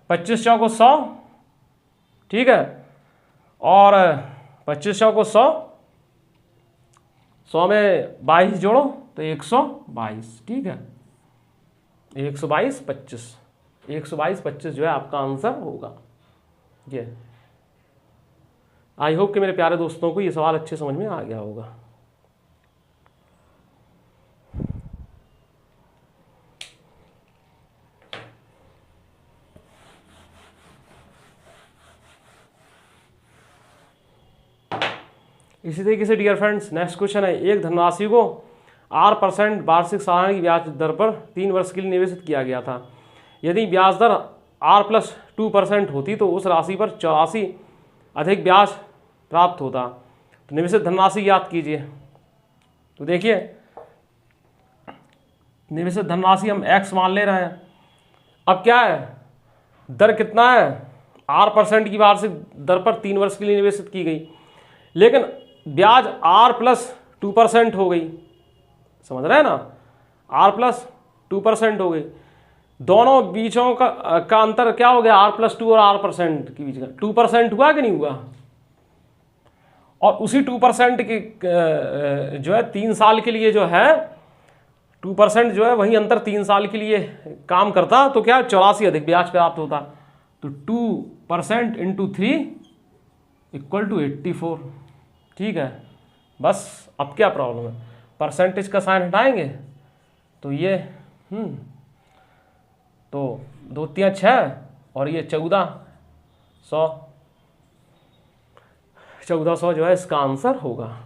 25 चौको 100, ठीक है, और 25 चौको 100, 100 में 22 जोड़ो तो 122, ठीक है, 122 25, 122 25 जो है आपका आंसर होगा ये। आई होप कि मेरे प्यारे दोस्तों को ये सवाल अच्छे समझ में आ गया होगा। इसी तरीके से डियर फ्रेंड्स नेक्स्ट क्वेश्चन है, एक धनराशि को R% वार्षिक सालाना की ब्याज दर पर 3 वर्ष के लिए निवेशित किया गया था। यदि ब्याज दर R+2% होती तो उस राशि पर 84 अधिक ब्याज प्राप्त होता। तो निवेशित धनराशि याद कीजिए। तो देखिए निवेशित धनराशि हम X मान ले रहे हैं। अब क्या है, दर कितना है, R% की वार्षिक दर पर 3 वर्ष के लिए निवेशित की गई, लेकिन ब्याज R+2% हो गई, समझ रहे हैं ना, R+2% हो गई। दोनों बीचों का अंतर क्या हो गया, R+2 और R% के बीच का 2% हुआ कि नहीं हुआ। और उसी 2% की जो है 3 साल के लिए जो है 2% जो है वही अंतर 3 साल के लिए काम करता, तो क्या 84 अधिक ब्याज प्राप्त होता। तो 2% × 3 = 84, ठीक है। बस अब क्या प्रॉब्लम है, परसेंटेज का साइन हटाएंगे तो ये तो 2 3 6 और ये 1400 जो है इसका आंसर होगा।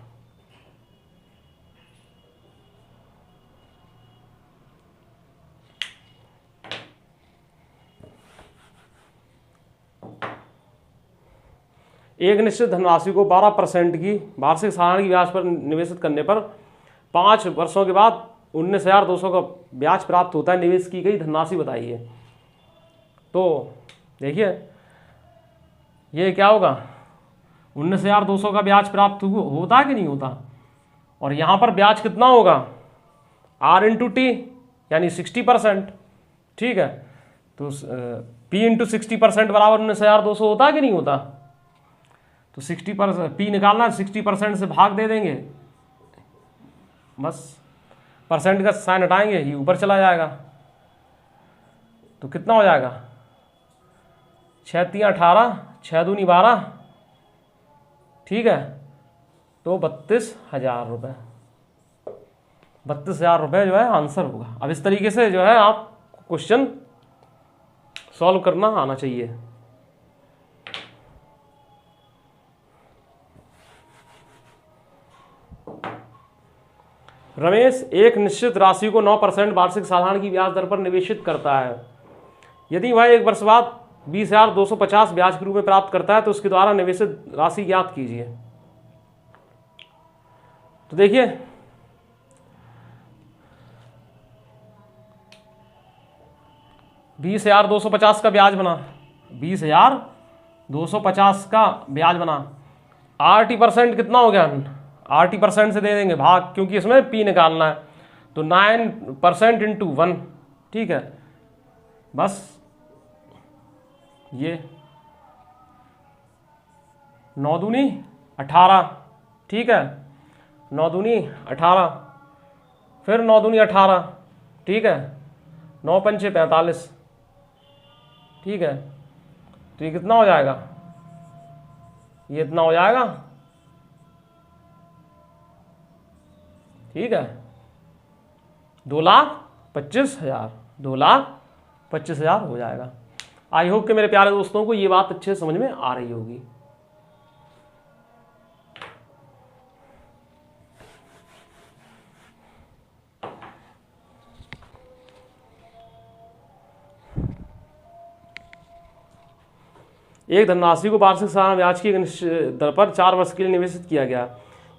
एक निश्चित धनराशि को 12% की वार्षिक सालाना की ब्याज पर निवेशित करने पर 5 वर्षों के बाद 19,200 का ब्याज प्राप्त होता है। निवेश की गई धनराशि बताइए। तो देखिए ये क्या होगा, 19,200 का ब्याज प्राप्त होता कि नहीं होता। और यहाँ पर ब्याज कितना होगा, R × T यानी 60%, ठीक है। तो P × 60% बराबर 19,200 होता कि नहीं होता। तो 60% P निकालना, 60% से भाग दे देंगे, बस परसेंट का साइन हटाएंगे, ये ऊपर चला जाएगा। तो कितना हो जाएगा, 6 3 18, 6 दूनी 12, ठीक है। तो 32,000 रुपये, 32,000 रुपये जो है आंसर होगा। अब इस तरीके से जो है आप क्वेश्चन सॉल्व करना आना चाहिए। रमेश एक निश्चित राशि को 9% वार्षिक सालाना की ब्याज दर पर निवेशित करता है। यदि वह 1 वर्ष बाद 20,250 ब्याज के रूप में प्राप्त करता है तो उसके द्वारा निवेशित राशि ज्ञात कीजिए। तो देखिए $20,250 का ब्याज बना, 20,250 का ब्याज बना। RT% कितना हो गया, RT% से दे देंगे भाग, क्योंकि इसमें P निकालना है। तो 9% × 1, ठीक है। बस ये 9 दूनी 18, ठीक है, 9 दूनी 18, फिर 9 दूनी 18, ठीक है, 9 पंचे 45, ठीक है। तो ये कितना हो जाएगा, ये इतना हो जाएगा, ठीक है, 2,25,000, 2,25,000 हो जाएगा। आई होप कि मेरे प्यारे दोस्तों को ये बात अच्छे समझ में आ रही होगी। एक धनराशि को वार्षिक साधारण ब्याज की एक निश्चित दर पर 4 वर्ष के लिए निवेशित किया गया।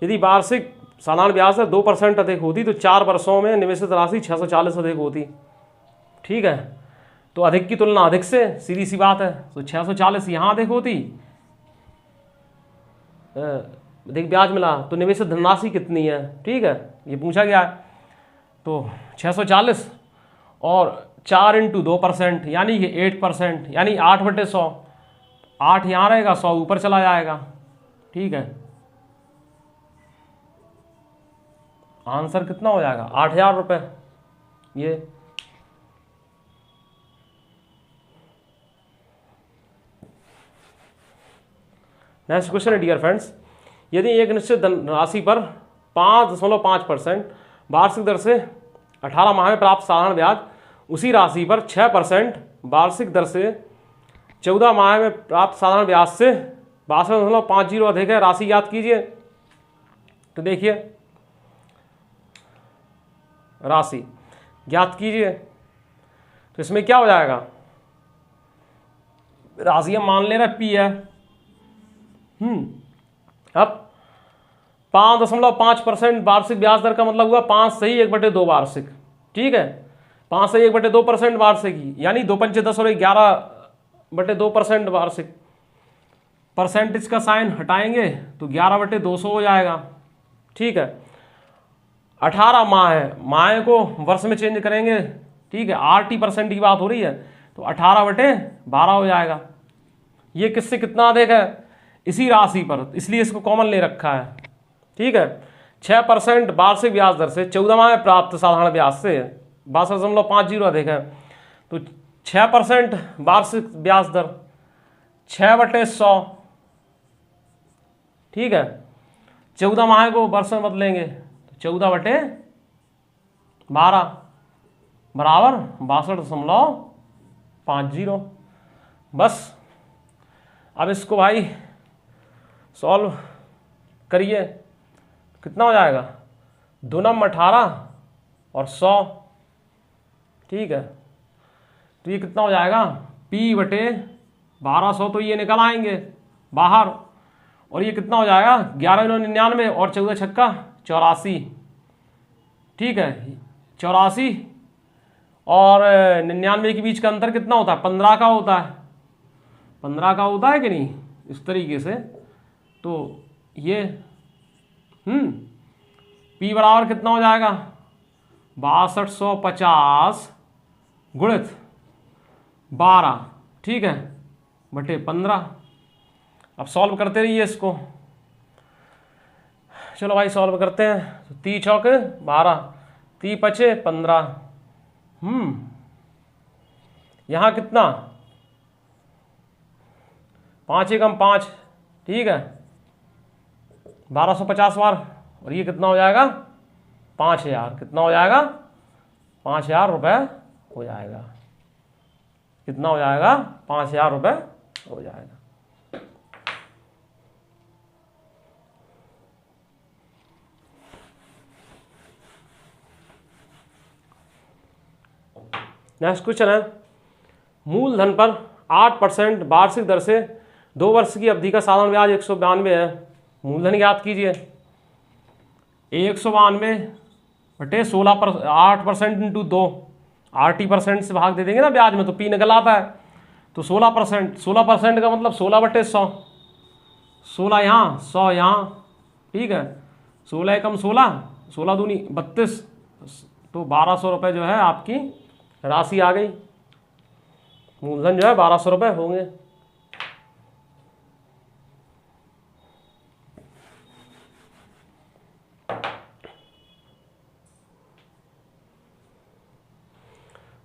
यदि वार्षिक साधारण ब्याज दर 2% अधिक होती तो 4 वर्षों में निवेशित राशि 640 अधिक होती। ठीक है, तो अधिक की तुलना अधिक से, सीधी सी बात है। तो 640 यहाँ अधिक होती, अधिक ब्याज मिला, तो निवेशित धनराशि कितनी है, ठीक है, ये पूछा गया है। तो 640 और 4 × 2% यानी कि 8%, यानी 8/100। 8 यहाँ रहेगा, 100 ऊपर चला जाएगा। ठीक है, आंसर कितना हो जाएगा, 8,000 रुपये। ये नेक्स्ट क्वेश्चन है डियर फ्रेंड्स, यदि एक निश्चित धनराशि पर 5.5% वार्षिक दर से 18 माह में प्राप्त साधारण ब्याज उसी राशि पर 6% वार्षिक दर से 14 माह में प्राप्त साधारण ब्याज से 62.50 अधिक है, राशि याद कीजिए। तो देखिए राशि ज्ञात कीजिए। तो इसमें क्या हो जाएगा, राशि हम मान ले रहे पी है। अब 5.5% वार्षिक ब्याज दर का मतलब हुआ 5 सही 1/2 वार्षिक। ठीक है, 5 सही 1/2% वार्षिक, यानी 2 पंचे 10 और 11/2% वार्षिक। परसेंटेज का साइन हटाएंगे तो 11/200 हो जाएगा। ठीक है, 18 माह है, माह को वर्ष में चेंज करेंगे। ठीक है, 80% की बात हो रही है, तो 18/12 हो जाएगा। ये किससे कितना अधिक है, इसी राशि पर, इसलिए इसको कॉमन ले रखा है। ठीक है, 6% वार्षिक ब्याज दर से 14 माह में प्राप्त साधारण ब्याज से 62.50 अधिक है। तो 6% वार्षिक ब्याज दर 6/100। ठीक है, 14 माह को वर्ष में बदलेंगे तो 14/12 बराबर 62.50। बस अब इसको भाई सॉल्व करिए, कितना हो जाएगा, 2 नम 18 और 100। ठीक है, तो ये कितना हो जाएगा, P/1200। तो ये निकल आएंगे बाहर, और ये कितना हो जाएगा, 11×99 और 14 छक्का 84। ठीक है, 84 और 99 के बीच का अंतर कितना होता है, 15 का होता है। 15 का होता है कि नहीं, इस तरीके से। तो ये P बराबर कितना हो जाएगा, 6250 गुणित 12, ठीक है, बटे 15। अब सॉल्व करते रहिए इसको। चलो भाई सॉल्व करते हैं। तो 3 चौक 12, 3 पचे 15। यहाँ कितना, 5 एकम 5। ठीक है, 1250 बार, और ये कितना हो जाएगा, 5000। कितना हो जाएगा, 5000 रुपये हो जाएगा। कितना हो जाएगा, 5000 रुपये हो जाएगा। नेक्स्ट क्वेश्चन है, मूलधन पर 8% वार्षिक दर से 2 वर्ष की अवधि का साधारण ब्याज 192 है। मूलधन याद कीजिए, 192/16 पर 8% × 2, 80% से भाग दे देंगे ना ब्याज में, तो P निकल आता है। तो 16% का मतलब 16/100। 16 यहाँ, 100 यहाँ। ठीक है, 16 एकम 16, 16 दूनी 32। तो 1200 रुपये जो है आपकी राशि आ गई। मूलधन जो है 1200 रुपये होंगे।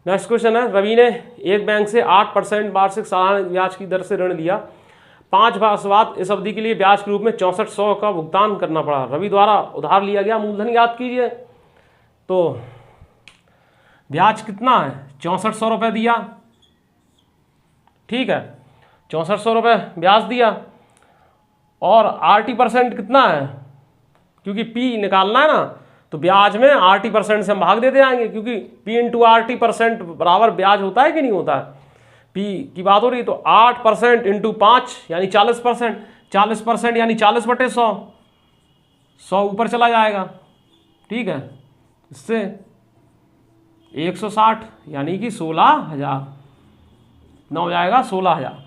नेक्स्ट क्वेश्चन है, रवि ने एक बैंक से 8% वार्षिक साधारण ब्याज की दर से ऋण लिया। 5 वर्ष बाद इस अवधि के लिए ब्याज के रूप में 6400 का भुगतान करना पड़ा। रवि द्वारा उधार लिया गया मूलधन याद कीजिए। तो ब्याज कितना है, 6400 रुपये दिया। ठीक है, 6400 रुपये ब्याज दिया, और 80% कितना है, क्योंकि P निकालना है ना, तो ब्याज में 80% से हम भाग देते आएंगे, क्योंकि P × 80% बराबर ब्याज होता है कि नहीं होता है। पी की बात हो रही है, तो 8% इंटू 5 यानी 40%, 40% यानी 40/100, 100 ऊपर चला जाएगा, ठीक है। इससे 160 यानी कि 16,000, कितना हो जाएगा 16,000।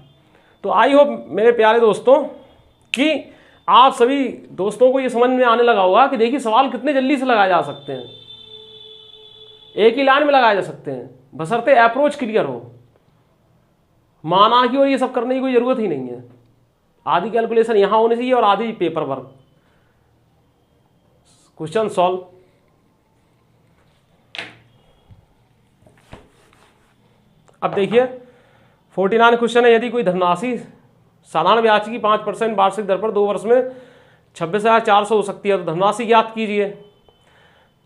तो आई होप मेरे प्यारे दोस्तों कि आप सभी दोस्तों को ये समझ में आने लगा होगा कि देखिए सवाल कितने जल्दी से लगाए जा सकते हैं, एक ही लाइन में लगाए जा सकते हैं, बशर्ते अप्रोच क्लियर हो, माना कि और ये सब करने की कोई जरूरत ही नहीं है। आधी कैलकुलेशन यहां होनी चाहिए और आधी पेपर वर्क। Question solve. अब देखिए 49 क्वेश्चन है। यदि कोई धनराशि साधारण ब्याज की 5% वार्षिक दर पर 2 वर्ष में 26,400 हो सकती है, तो धनराशि ज्ञात कीजिए।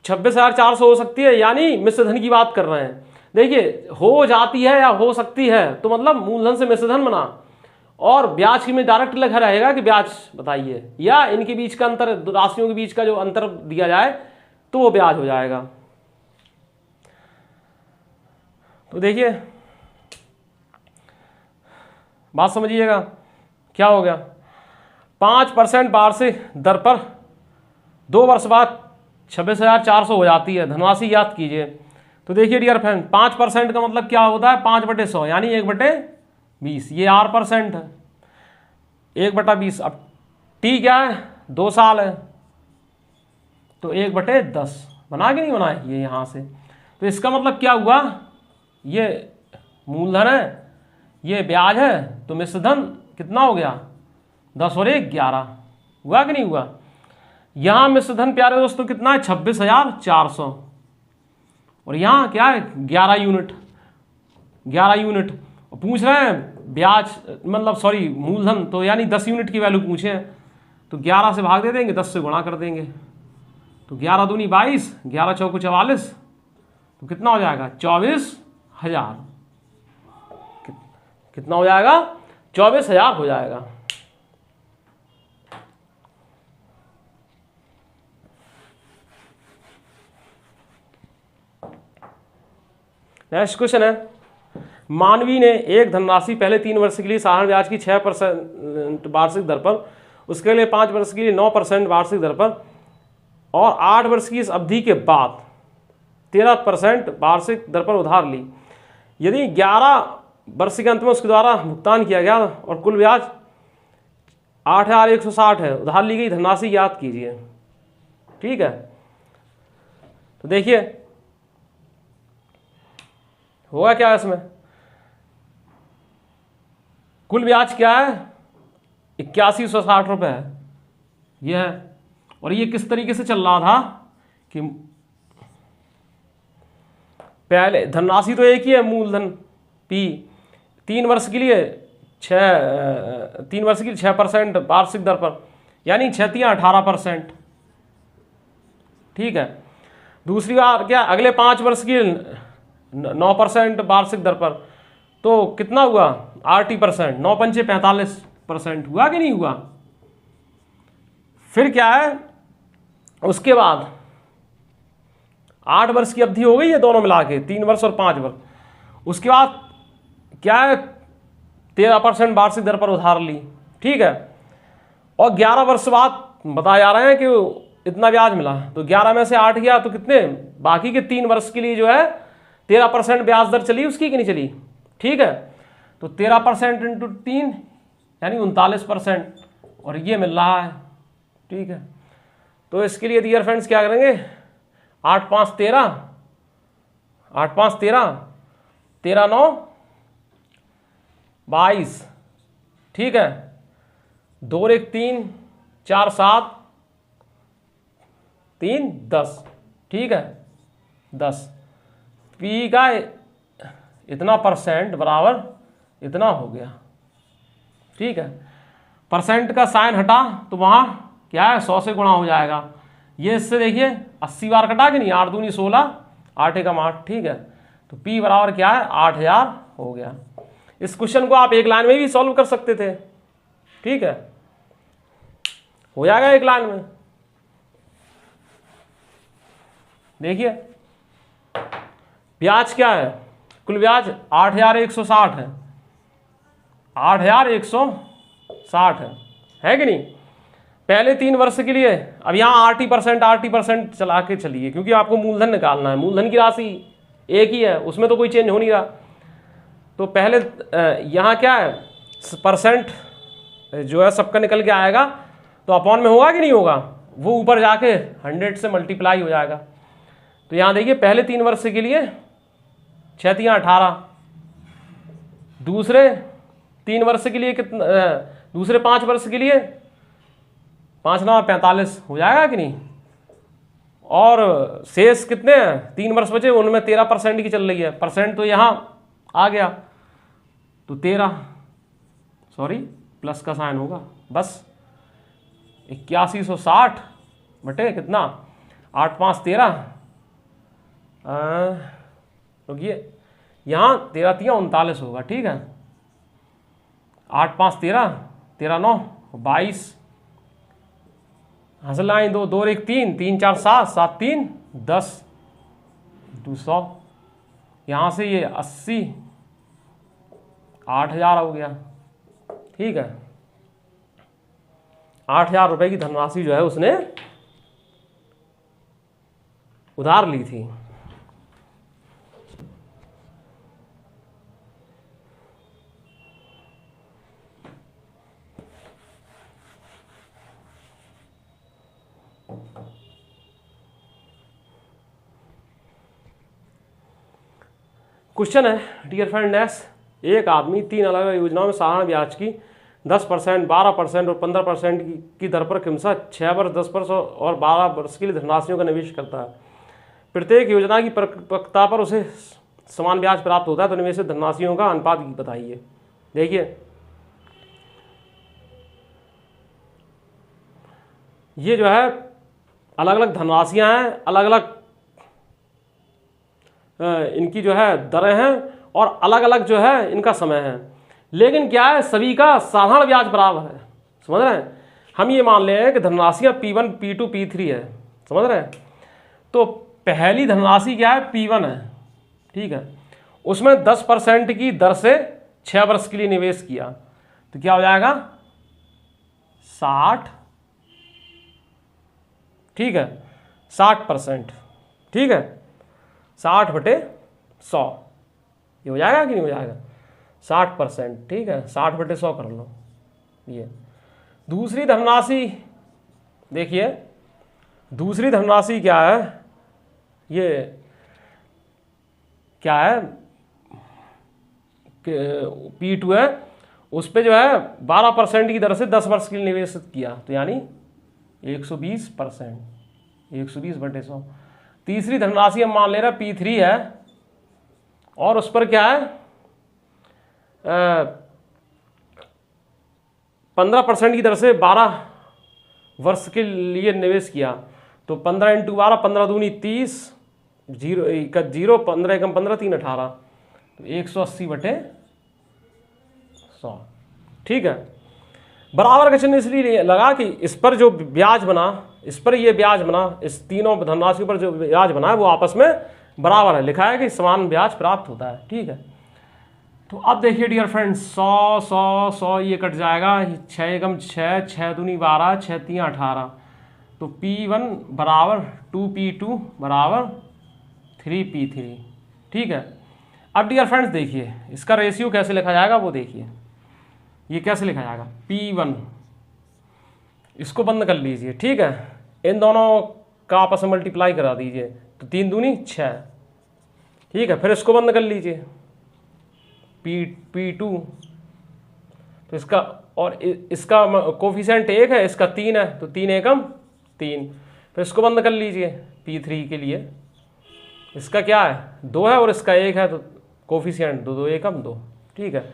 26,400 हो सकती है यानी मिश्र धन की बात कर रहे हैं। देखिए हो जाती है या हो सकती है तो मतलब मूलधन से मिश्र धन बना, और ब्याज की में डायरेक्ट लिखा रहेगा कि ब्याज बताइए, या इनके बीच का अंतर, राशियों के बीच का जो अंतर दिया जाए तो वो ब्याज हो जाएगा। तो देखिए बात समझिएगा क्या हो गया। 5% वार्षिक दर पर 2 वर्ष बाद 26,400 हो जाती है, धनराशि याद कीजिए। तो देखिए डियर फ्रेंड 5% का मतलब क्या होता है, 5/100 यानी 1/20, ये R% है, 1/20। अब T क्या है, 2 साल है, तो 1/10 बना के नहीं बना ये यहाँ से। तो इसका मतलब क्या हुआ, ये मूलधन है, ये ब्याज है, तो मिश्र धन कितना हो गया, 10 और 1 11, हुआ कि नहीं हुआ। यहां मिश्र धन प्यारे दोस्तों कितना है, 26,400, और यहां क्या है 11 यूनिट, 11 यूनिट। पूछ रहे हैं ब्याज मतलब सॉरी मूलधन, तो यानी 10 यूनिट की वैल्यू पूछे हैं, तो 11 से भाग दे देंगे, 10 से गुणा कर देंगे, तो 11 दूनी 22, 11 चौको 44, तो कितना हो जाएगा 24,000, कितना हो जाएगा 24,000 हो जाएगा। नेक्स्ट क्वेश्चन है, मानवी ने एक धनराशि पहले 3 वर्ष के लिए साधारण ब्याज की 6% वार्षिक दर पर, उसके लिए 5 वर्ष के लिए 9% वार्षिक दर पर, और 8 वर्ष की इस अवधि के बाद 13% वार्षिक दर पर उधार ली। यदि 11 वर्ष के अंत में उसके द्वारा भुगतान किया गया और कुल ब्याज 8,160 है, उधार ली गई धनराशि याद कीजिए, ठीक है। तो देखिए होगा क्या इसमें, कुल ब्याज क्या है 8160 रुपये है, यह है। और ये किस तरीके से चल रहा था कि पहले धनराशि तो एक ही है, मूलधन P, 3 वर्ष के लिए 6% वार्षिक दर पर, यानी 6 या 18%, ठीक है। दूसरी बार क्या, अगले 5 वर्ष की 9% वार्षिक दर पर, तो कितना हुआ 80%, 9 पंचे 45% हुआ कि नहीं हुआ। फिर क्या है, उसके बाद 8 वर्ष की अवधि हो गई है दोनों मिला के, 3 वर्ष और 5 वर्ष। उसके बाद क्या है 13% वार्षिक दर पर उधार ली, ठीक है। और 11 वर्ष बाद बताया जा रहे हैं कि इतना ब्याज मिला, तो 11 में से 8 गया तो कितने, बाकी के 3 वर्ष के लिए जो है 13% ब्याज दर चली उसकी कि नहीं चली, ठीक है। तो 13% इंटू 3 यानी 39%, और ये मिल रहा है, ठीक है। तो इसके लिए डियर फ्रेंड्स क्या करेंगे, 8 5 13, 8 5 13, 13 9 22, ठीक है। 2 और 1 3, 4 7, 3 10, ठीक है 10। P का इतना % बराबर इतना हो गया, ठीक है। परसेंट का साइन हटा तो वहां क्या है 100 से गुणा हो जाएगा। ये इससे देखिए 80 बार कटा कि नहीं, 8 दूनी 16, 8 एकम 8, ठीक है। तो P बराबर क्या है 8,000 हो गया। इस क्वेश्चन को आप एक लाइन में भी सॉल्व कर सकते थे, ठीक है, हो जाएगा एक लाइन में। देखिए ब्याज क्या है, कुल ब्याज 8,160 है, 8,160 है कि नहीं। पहले 3 वर्ष के लिए अब यहाँ RT% चला के चलिए, क्योंकि आपको मूलधन निकालना है, मूलधन की राशि एक ही है, उसमें तो कोई चेंज हो नहीं रहा। तो पहले यहाँ क्या है, परसेंट जो है सबका निकल के आएगा, तो अपॉन में होगा कि नहीं होगा, वो ऊपर जाके 100 से मल्टीप्लाई हो जाएगा। तो यहाँ देखिए पहले 3 वर्ष के लिए 6 3 18, दूसरे 3 वर्ष के लिए कितना, दूसरे 5 वर्ष के लिए 5 9 45 हो जाएगा कि नहीं। और शेष कितने हैं, 3 वर्ष बचे, उनमें 13% की चल रही है, परसेंट तो यहाँ आ गया, तो 13 सॉरी प्लस का साइन होगा, बस 8160 बटे कितना 8 5 13, रुकिए यहाँ 13 3 39 होगा, ठीक है। 8 5 13, 13 9 22, हासिल लाइन 2 2 1 3 3 4 7 7 3 10 200, यहाँ से ये 80 8,000 हो गया, ठीक है। 8,000 रुपए की धनराशि जो है उसने उधार ली थी। क्वेश्चन है डियर फ्रेंड नेक्स्ट, एक आदमी 3 अलग अलग योजनाओं में साधारण ब्याज की 10%, 12% और 15% की दर पर क्रमशः 6 वर्ष, 10 वर्ष और 12 वर्ष के लिए धनराशियों का निवेश करता है। प्रत्येक योजना की परिपक्वता पर उसे समान ब्याज प्राप्त होता है, तो निवेशित धनराशियों का अनुपात बताइए। देखिए ये जो है अलग अलग धनराशियां हैं, अलग अलग इनकी जो है दरें हैं, और अलग अलग जो है इनका समय है, लेकिन क्या है सभी का साधारण ब्याज बराबर है, समझ रहे हैं। हम ये मान ले कि धनराशियां P1 P2 P3 है, समझ रहे हैं। तो पहली धनराशि क्या है, P1 है, ठीक है। उसमें 10% की दर से 6 वर्ष के लिए निवेश किया, तो क्या हो जाएगा 60, ठीक है, 60%, ठीक है, 60 बटे 100, ये हो जाएगा कि नहीं हो जाएगा 60%, ठीक है, 60 बटे 100 कर लो। ये दूसरी धनराशि देखिए, दूसरी धनराशि क्या है, ये क्या है P2 है, उस पे जो है 12% की दर से 10 वर्ष के लिए निवेशित किया, तो यानी 120%, 120 बटे 100। तीसरी धनराशि हम मान ले रहे P3 है, और उस पर क्या है 15% की दर से 12 वर्ष के लिए निवेश किया, तो 15 × 12 15 दूनी 30, 0 0 15 × 15 3 18, तो 180 बटे 100, ठीक है। बराबर का चिन्ह इसलिए लगा कि इस पर जो ब्याज बना, इस पर ये ब्याज बना, इस तीनों धनराशि पर जो ब्याज बना है वो आपस में बराबर है, लिखा है कि समान ब्याज प्राप्त होता है, ठीक है। तो अब देखिए डियर फ्रेंड्स, 100 100 100 ये कट जाएगा, 6 एकम 6, 6 दूनी 12, 6 3 18, तो P1 बराबर 2P2 बराबर 3P3, ठीक है। अब डियर फ्रेंड्स देखिए इसका रेशियो कैसे लिखा जाएगा, वो देखिए ये कैसे लिखा जाएगा। P1 इसको बंद कर लीजिए, ठीक है, इन दोनों का आपस में मल्टीप्लाई करा दीजिए, तो 3 दूनी 6, ठीक है। फिर इसको बंद कर लीजिए P2, तो इसका और इसका कोफिशिएंट 1 है, इसका 3 है, तो 3 एकम 3, फिर इसको बंद कर लीजिए P3 के लिए, इसका क्या है 2 है और इसका 1 है, तो कोफिशिएंट 2 2 एकम 2, ठीक है।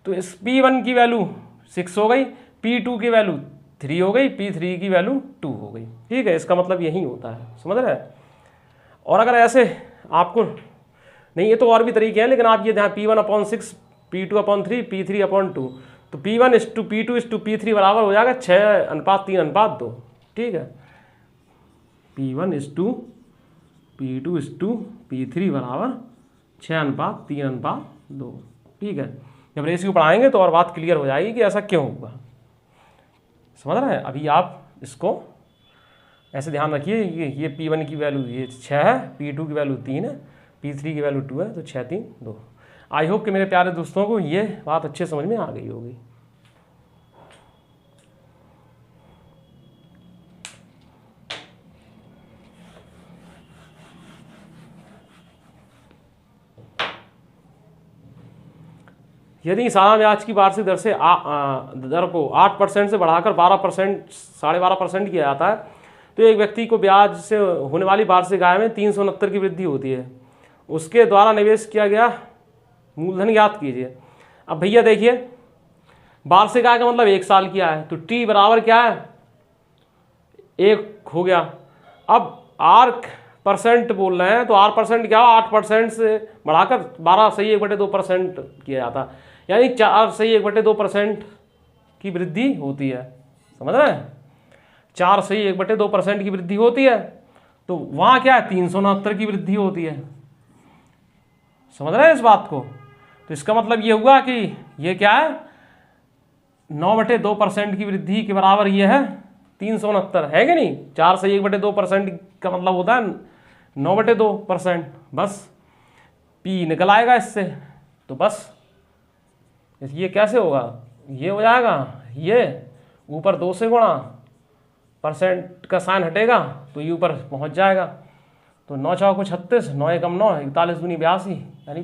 तो इस P1 की वैल्यू 6 हो गई, P2 की वैल्यू 3 हो गई, P3 की वैल्यू 2 हो गई, ठीक है। इसका मतलब यही होता है, समझ रहे हैं। और अगर ऐसे आपको नहीं, ये तो और भी तरीके हैं, लेकिन आप ये ध्यान P1/6 P2/3 P3/2, तो P1:P2:P3 बराबर हो जाएगा 6:3:2, ठीक है। P1:P2:P3 बराबर 6:3:2, ठीक है। जब रेशियो पढ़ाएंगे तो और बात क्लियर हो जाएगी कि ऐसा क्यों हुआ। समझ रहे हैं? अभी आप इसको ऐसे ध्यान रखिए, ये P1 की वैल्यू ये 6 है, P2 की वैल्यू 3 है, P3 की वैल्यू 2 है, तो 6 3 2। आई होप कि मेरे प्यारे दोस्तों को ये बात अच्छे समझ में आ गई होगी। यदि सारा ब्याज की वार्षिक दर से दर को 8% से बढ़ाकर 12%, 12.5% किया जाता है, तो एक व्यक्ति को ब्याज से होने वाली वार्षिक आय में 369 की वृद्धि होती है। उसके द्वारा निवेश किया गया मूलधन ज्ञात कीजिए। अब भैया देखिए, वार्षिक आय का मतलब 1 साल की आय, तो टी बराबर क्या है, 1 हो गया। अब R% बोल रहे हैं, तो R% क्या हो, 8% से बढ़ाकर 12/1/2% किया जाता है, यानी 4/1/2% की वृद्धि होती है। समझ रहे हैं? 4/1/2% की वृद्धि होती है, तो वहाँ क्या है, 369 की वृद्धि होती है। समझ रहे हैं इस बात को? तो इसका मतलब ये हुआ कि ये क्या है, 9/2% की वृद्धि के बराबर ये है 369, है कि नहीं? 4/1/2% का मतलब होता है 9/2%। बस P निकल आएगा इससे, तो बस ये कैसे होगा, ये हो जाएगा, ये ऊपर 2 से गुणा, परसेंट का साइन हटेगा तो ये ऊपर पहुंच जाएगा। तो 9 चौको 36, 9 एकम 9, 41 दूनी 82, यानी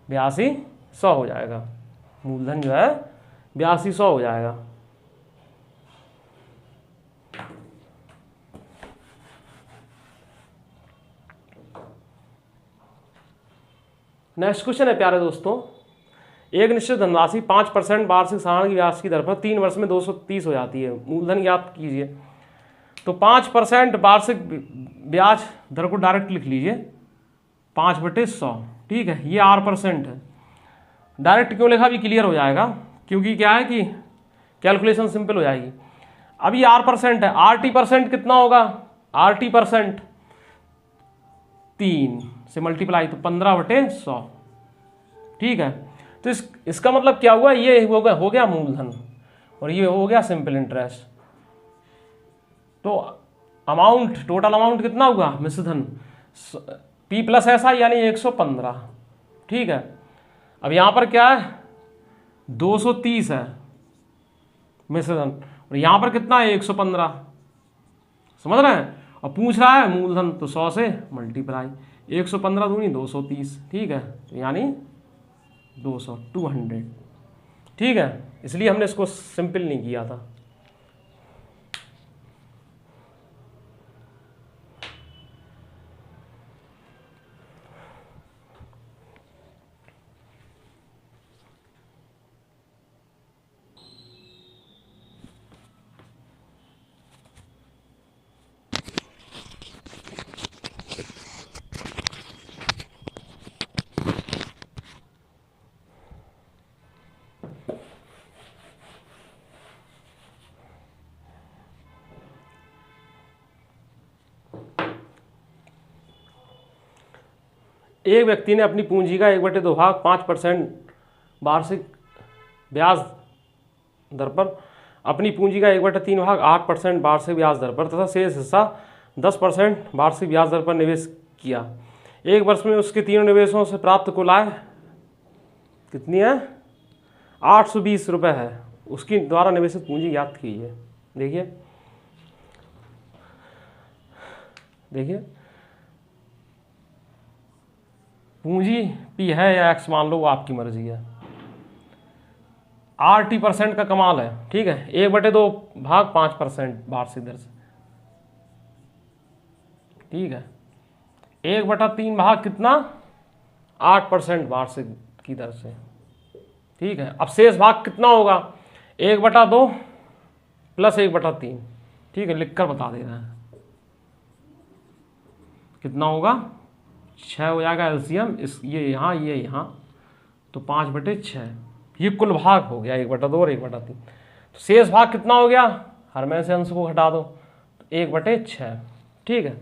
8200 हो जाएगा। मूलधन जो है 8200 हो जाएगा। नेक्स्ट क्वेश्चन है प्यारे दोस्तों, एक निश्चित धनराशि 5% वार्षिक साधारण ब्याज की दर पर 3 वर्ष में 230 हो जाती है। मूलधन ज्ञात कीजिए। तो 5% वार्षिक ब्याज दर को डायरेक्ट लिख लीजिए, 5/100। ठीक है, ये R% है। डायरेक्ट क्यों लिखा, भी क्लियर हो जाएगा, क्योंकि क्या है कि कैलकुलेशन सिंपल हो जाएगी। अब ये R% है, RT% कितना होगा, RT% 3 से मल्टीप्लाई, तो 15/100। ठीक है, तो इसका मतलब क्या हुआ, ये हो गया मूलधन और ये हो गया सिंपल इंटरेस्ट। तो अमाउंट, टोटल अमाउंट कितना हुआ, मिश्रधन P + SI यानी 115। ठीक है, अब यहां पर क्या है, 230 है मिश्रधन, और यहां पर कितना है, 115। समझ रहे हैं? और पूछ रहा है मूलधन, तो 100 से मल्टीप्लाई, 115 दूनी 230। ठीक है, यानी 200। ठीक है, इसलिए हमने इसको सिंपल नहीं किया था। एक व्यक्ति ने अपनी पूंजी का 1/2 भाग 5% वार्षिक ब्याज दर पर, अपनी पूंजी का 1/3 भाग 8% वार्षिक ब्याज दर पर तथा शेष हिस्सा 10% वार्षिक ब्याज दर पर निवेश किया। एक वर्ष में उसके तीनों निवेशों से प्राप्त कुल आय कितनी है, 820 रुपये है। उसकी द्वारा निवेशित पूंजी ज्ञात कीजिए। देखिए देखिए, पूंजी P है या X मान लो, वो आपकी मर्जी है। RT% का कमाल है। ठीक है, 1/2 भाग 5% वार्षिक दर से। ठीक है, 1/3 भाग कितना, 8% वार्षिक की दर से। ठीक है, अब शेष भाग कितना होगा, 1/2 + 1/3। ठीक है, लिखकर बता दे रहे हैं कितना होगा, 6 हो जाएगा एलसीएम, ये यहाँ, तो 5/6। ये कुल भाग हो गया 1/2 और 1/3। तो शेष भाग कितना हो गया, हर में से अंश को घटा दो, तो 1/6। ठीक है,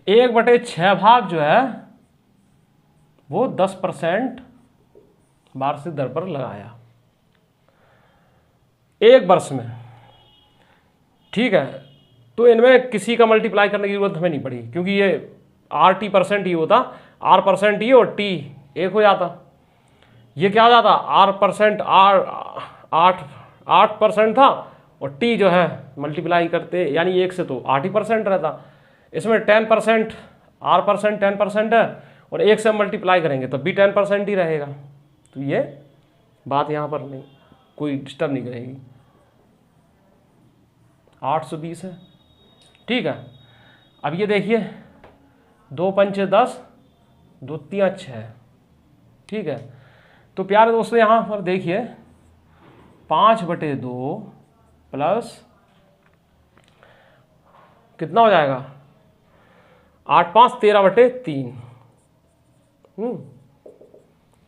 1/6 भाग जो है वो 10% वार्षिक दर पर लगाया एक वर्ष में। ठीक है, तो इनमें किसी का मल्टीप्लाई करने की जरूरत हमें नहीं पड़ी, क्योंकि ये RT% ही होता, R% ही और T एक हो जाता। ये क्या हो जाता, R% R 8% था और T जो है मल्टीप्लाई करते यानी 1 से तो 8% रहता। इसमें 10% R% 10% है और 1 से हम मल्टीप्लाई करेंगे तब भी 10% ही रहेगा। तो ये बात यहाँ पर नहीं, कोई डिस्टर्ब नहीं करेगी। 820 है। ठीक है, अब ये देखिए 2 पंचे 10, 2 तियां 6। ठीक है, तो प्यारे दोस्तों यहाँ पर देखिए 5/2 प्लस कितना हो जाएगा, 8 5 13/3।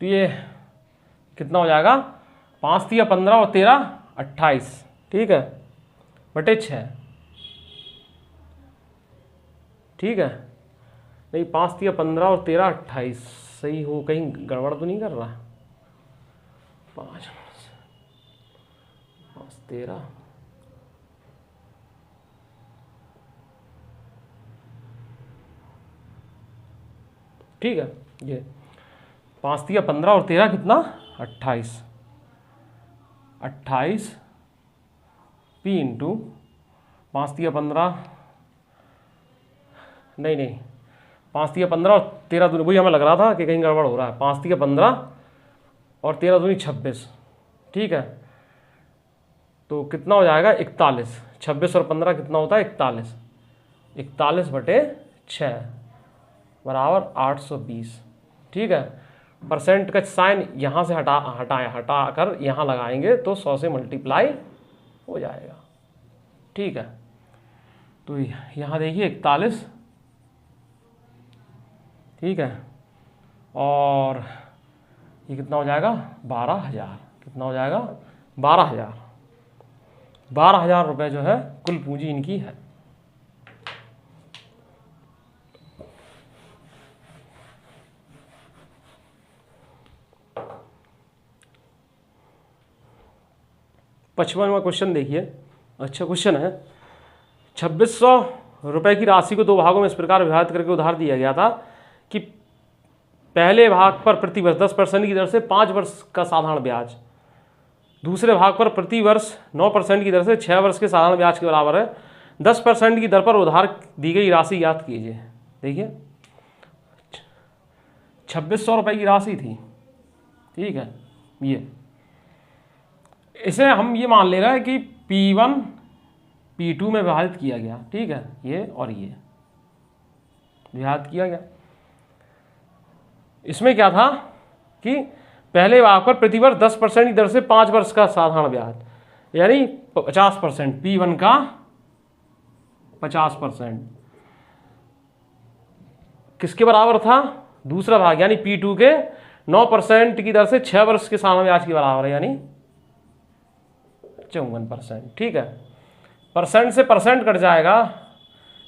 तो ये कितना हो जाएगा, 5 तिया 15 और 13 28। ठीक है, बटे 6। ठीक है, नहीं 5 तिया 15 और 13 28 सही हो, कहीं गड़बड़ तो नहीं कर रहा। 5 13 ठीक है, ये 5 तिया 15 और 13 कितना 28। 28 P इंटू 5 तिया 15, नहीं 5 तिया 15 और 13 दूनी, वही हमें लग रहा था कि कहीं गड़बड़ हो रहा है। 5 तिया 15 और 13 दूनी 26। ठीक है, तो कितना हो जाएगा 41। 26 और 15 कितना होता है 41। 41/6 बराबर 820। ठीक है, परसेंट का साइन यहाँ से हटाकर यहाँ लगाएंगे तो 100 से मल्टीप्लाई हो जाएगा। ठीक है, तो यहाँ देखिए 41। ठीक है, और ये कितना हो जाएगा 12,000। कितना हो जाएगा 12,000। 12,000 रुपये जो है कुल पूंजी इनकी है। पचपनवां क्वेश्चन देखिए, अच्छा क्वेश्चन है। 2600 रुपये की राशि को 2 भागों में इस प्रकार विभाजित करके उधार दिया गया था कि पहले भाग पर प्रति वर्ष 10% की दर से 5 वर्ष का साधारण ब्याज, दूसरे भाग पर प्रति वर्ष 9% की दर से 6 वर्ष के साधारण ब्याज के बराबर है। 10% की दर पर उधार दी गई राशि ज्ञात कीजिए। देखिए 2600 रुपये की राशि थी। ठीक है, ये इसे हम ये मान ले रहे हैं कि P1 P2 में विभाजित किया गया। ठीक है, ये और ये विभाजित किया गया। इसमें क्या था कि पहले भाग पर प्रति वर्ष 10% की दर से 5 वर्ष का साधारण ब्याज, यानी 50%। P1 का 50% किसके बराबर था, दूसरा भाग यानी P2 के 9% की दर से 6 वर्ष के साधारण ब्याज के बराबर है, यानी 54%। ठीक है, परसेंट से परसेंट कट जाएगा,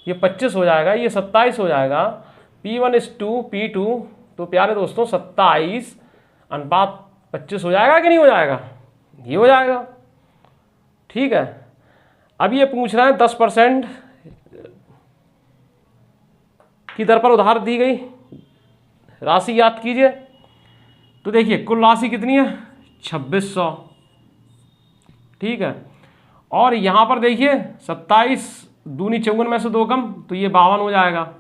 ये 25 हो जाएगा, ये 27 हो जाएगा। P1:2 P2, तो प्यारे दोस्तों 27:25 हो जाएगा कि नहीं हो जाएगा, ये हो जाएगा। ठीक है, अब ये पूछ रहे हैं 10% की दर पर उधार दी गई राशि याद कीजिए। तो देखिए कुल राशि कितनी है 2600। ठीक है, और यहां पर देखिए 27 दूनी 54 में से 2 कम, तो ये 52 हो जाएगा।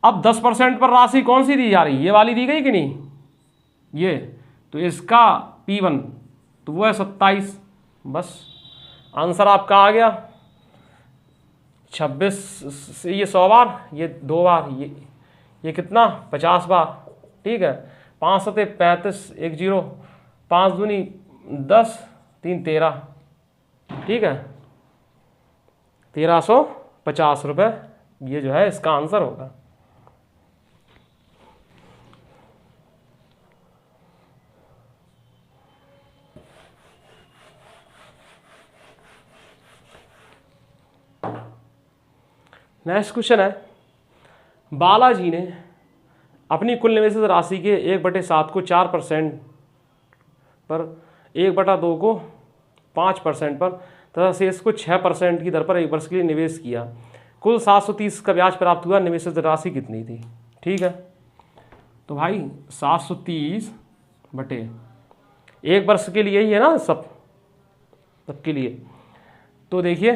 अब 10% पर राशि कौन सी दी जा रही है, ये वाली दी गई कि नहीं, ये, तो इसका P1 तो वो है 27। बस आंसर आपका आ गया। 26 से ये 100 बार, ये 2 बार, ये कितना 50 बार। ठीक है, 5 सते 35, 1 0, 5 दूनी 10, 3 13। ठीक है, 1350 रुपये ये जो है इसका आंसर होगा। नेक्स्ट क्वेश्चन है, बालाजी ने अपनी कुल निवेशित राशि के 1/7 को 4% पर, 1/2 को 5% पर तथा शेष को 6% की दर पर 1 वर्ष के लिए निवेश किया। कुल 730 का ब्याज प्राप्त हुआ, निवेशित राशि कितनी थी? ठीक है, तो भाई 730 बटे 1 वर्ष के लिए ही है ना, सबके लिए। तो देखिए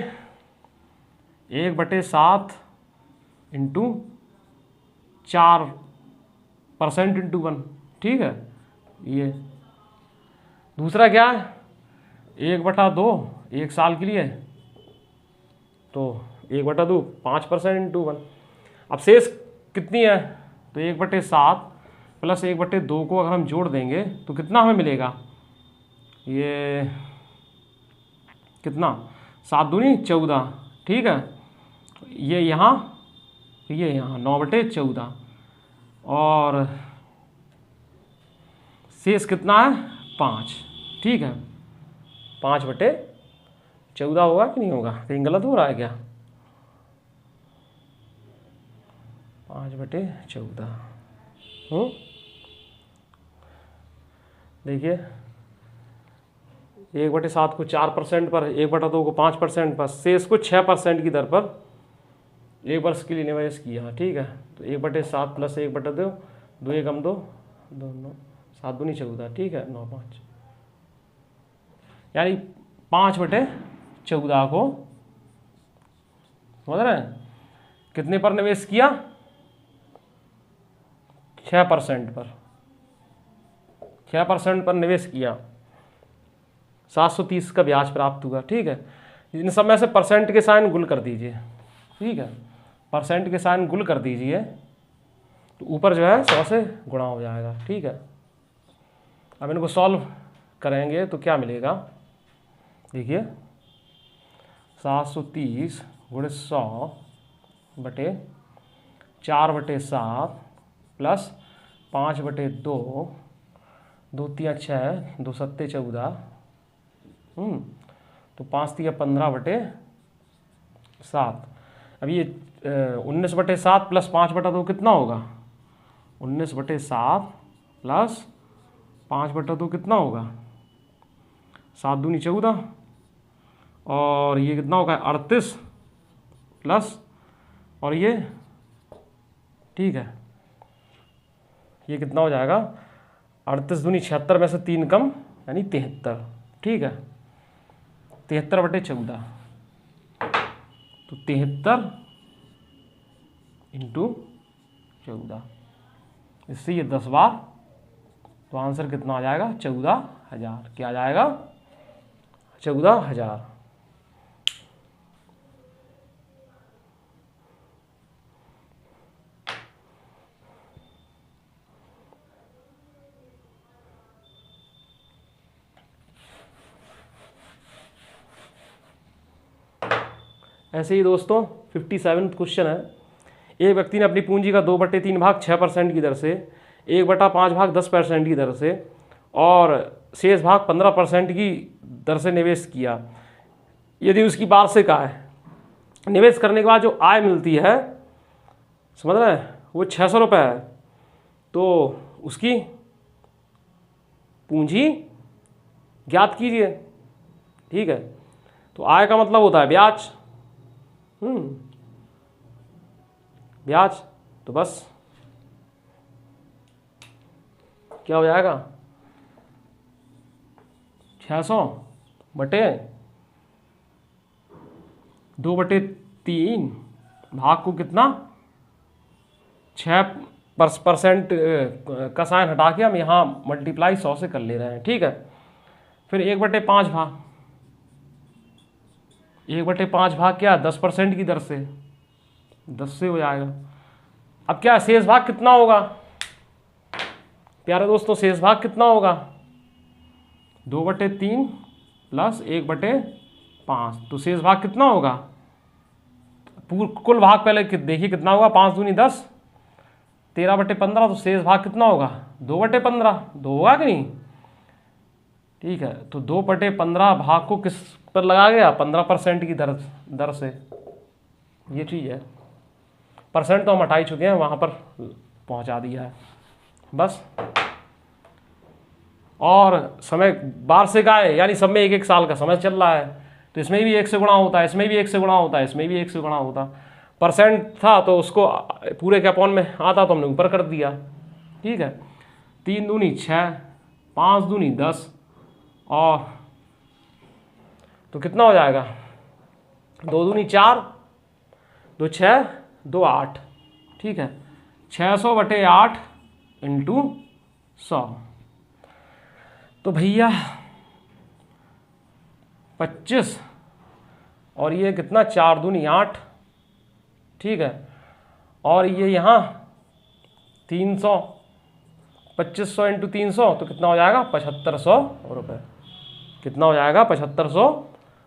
1/7 इंटू 4% इंटू 1, ठीक है। ये दूसरा क्या है, 1/2 1 साल के लिए, तो 1/2 5% इंटू 1। अब शेष कितनी है, तो 1/7 प्लस 1/2 को अगर हम जोड़ देंगे तो कितना हमें मिलेगा, ये कितना, 7 दूनी 14, ठीक है। ये यहाँ 9/14 और शेष कितना है 5, ठीक है। 5/14 होगा कि नहीं होगा, कहीं गलत हो रहा है क्या? 5/14 देखिए 1/7 को 4% पर, 1/2 को 5% पर, शेष को 6% की दर पर 1 वर्ष के लिए निवेश किया, ठीक है। तो 1/7 प्लस 1/2, 2 एकम 2, 2 9, 7 दूनी 14, ठीक है, 9 5, यानी 5/14 को समझ रहे हैं कितने पर निवेश किया, 6% पर, 6% पर निवेश किया, 730 का ब्याज प्राप्त हुआ, ठीक है। इन सब में से परसेंट के साइन गुल कर दीजिए, ठीक है, परसेंट के साइन गुल कर दीजिए तो ऊपर जो है 100 से गुणा हो जाएगा, ठीक है। अब इनको सॉल्व करेंगे तो क्या मिलेगा, देखिए 730 गुणे 100 बटे 4/7 प्लस 5/2, 2 3 6, 2 7 14, तो 5 3 15/7। अब ये 19/7 प्लस 5/2 कितना होगा, 19/7 प्लस 5/2 कितना होगा, 7 दूनी 14, और ये कितना होगा 38 प्लस, और ये, ठीक है, ये कितना हो जाएगा 38 दूनी 76 में से 3 कम यानी 73, ठीक है, 73/14, तो 73 इंटू 14, इससे ये 10 बार, तो आंसर कितना आ जाएगा 14,000, क्या आ जाएगा 14,000। ऐसे ही दोस्तों 57वां क्वेश्चन है, एक व्यक्ति ने अपनी पूंजी का 2/3 भाग 6% की दर से, 1/5 भाग 10% की दर से और शेष भाग 15% की दर से निवेश किया। यदि उसकी वार्षिक आय, निवेश करने के बाद जो आय मिलती है, समझ रहे हैं, वो 600 रुपये है, तो उसकी पूंजी ज्ञात कीजिए, ठीक है। तो आय का मतलब होता है ब्याज, ब्याज, तो बस क्या हो जाएगा 600 बटे 2/3 भाग को कितना 6% का साइन हटा के हम यहाँ मल्टीप्लाई 100 से कर ले रहे हैं, ठीक है। फिर 1/5 भाग, 1/5 भाग क्या 10% की दर से, 10 से हो जाएगा। अब क्या शेष भाग कितना होगा प्यारे दोस्तों, शेष भाग कितना होगा 2/3 प्लस 1/5, तो शेष भाग कितना होगा, कुल भाग पहले देखिए कितना होगा, 5 दूनी 10, 13/15, तो शेष भाग कितना होगा 2/15, 2 होगा कि नहीं, ठीक है। तो 2/15 भाग को किस पर लगा गया, 15% की दर से, ये चीज़ है। परसेंट तो हम हटा ही चुके हैं, वहाँ पर पहुंचा दिया है बस। और समय वार्षिक आय यानी सब में 1-1 साल का समय चल रहा है, तो इसमें भी 1 से गुणा होता है, इसमें भी 1 से गुणा होता है, इसमें भी 1 से गुणा होता। परसेंट था तो उसको पूरे के अपॉन में आता तो हमने ऊपर कर दिया, ठीक है। 3 दूनी 6, 5 दूनी 10, और तो कितना हो जाएगा, 2 दूनी 4, 2 6, 2 8, ठीक है। 600/8 इंटू 100, तो भैया 25, और ये कितना 4 दूनी 8, ठीक है। और ये यहाँ 300, 2500 इंटू 300 तो कितना हो जाएगा 7500 रुपये। कितना हो जाएगा 7500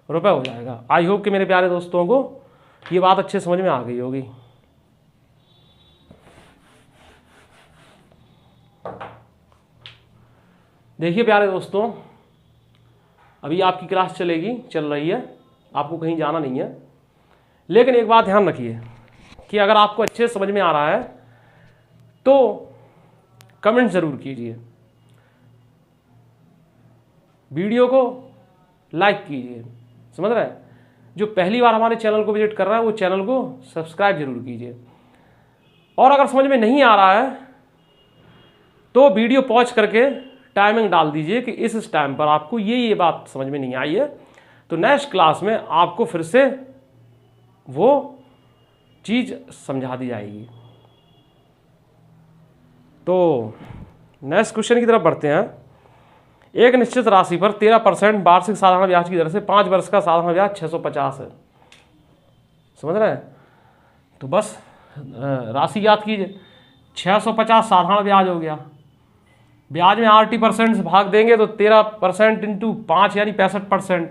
रुपये हो जाएगा। आई होप कि मेरे प्यारे दोस्तों को ये बात अच्छे समझ में आ गई होगी। देखिए प्यारे दोस्तों, अभी आपकी क्लास चल रही है, आपको कहीं जाना नहीं है, लेकिन एक बात ध्यान रखिए कि अगर आपको अच्छे से समझ में आ रहा है तो कमेंट ज़रूर कीजिए, वीडियो को लाइक कीजिए, समझ रहे हैं। जो पहली बार हमारे चैनल को विजिट कर रहा है वो चैनल को सब्सक्राइब जरूर कीजिए। और अगर समझ में नहीं आ रहा है तो वीडियो पॉज करके टाइमिंग डाल दीजिए कि इस टाइम पर आपको ये बात समझ में नहीं आई है, तो नेक्स्ट क्लास में आपको फिर से वो चीज़ समझा दी जाएगी। तो नेक्स्ट क्वेश्चन की तरफ बढ़ते हैं। एक निश्चित राशि पर 13% वार्षिक साधारण ब्याज की दर से 5 वर्ष का साधारण ब्याज 650 है, समझ रहे हैं। तो बस राशि याद कीजिए, 650 साधारण ब्याज हो गया, ब्याज में 80% से भाग देंगे तो 13% इंटू 5 यानी 65%,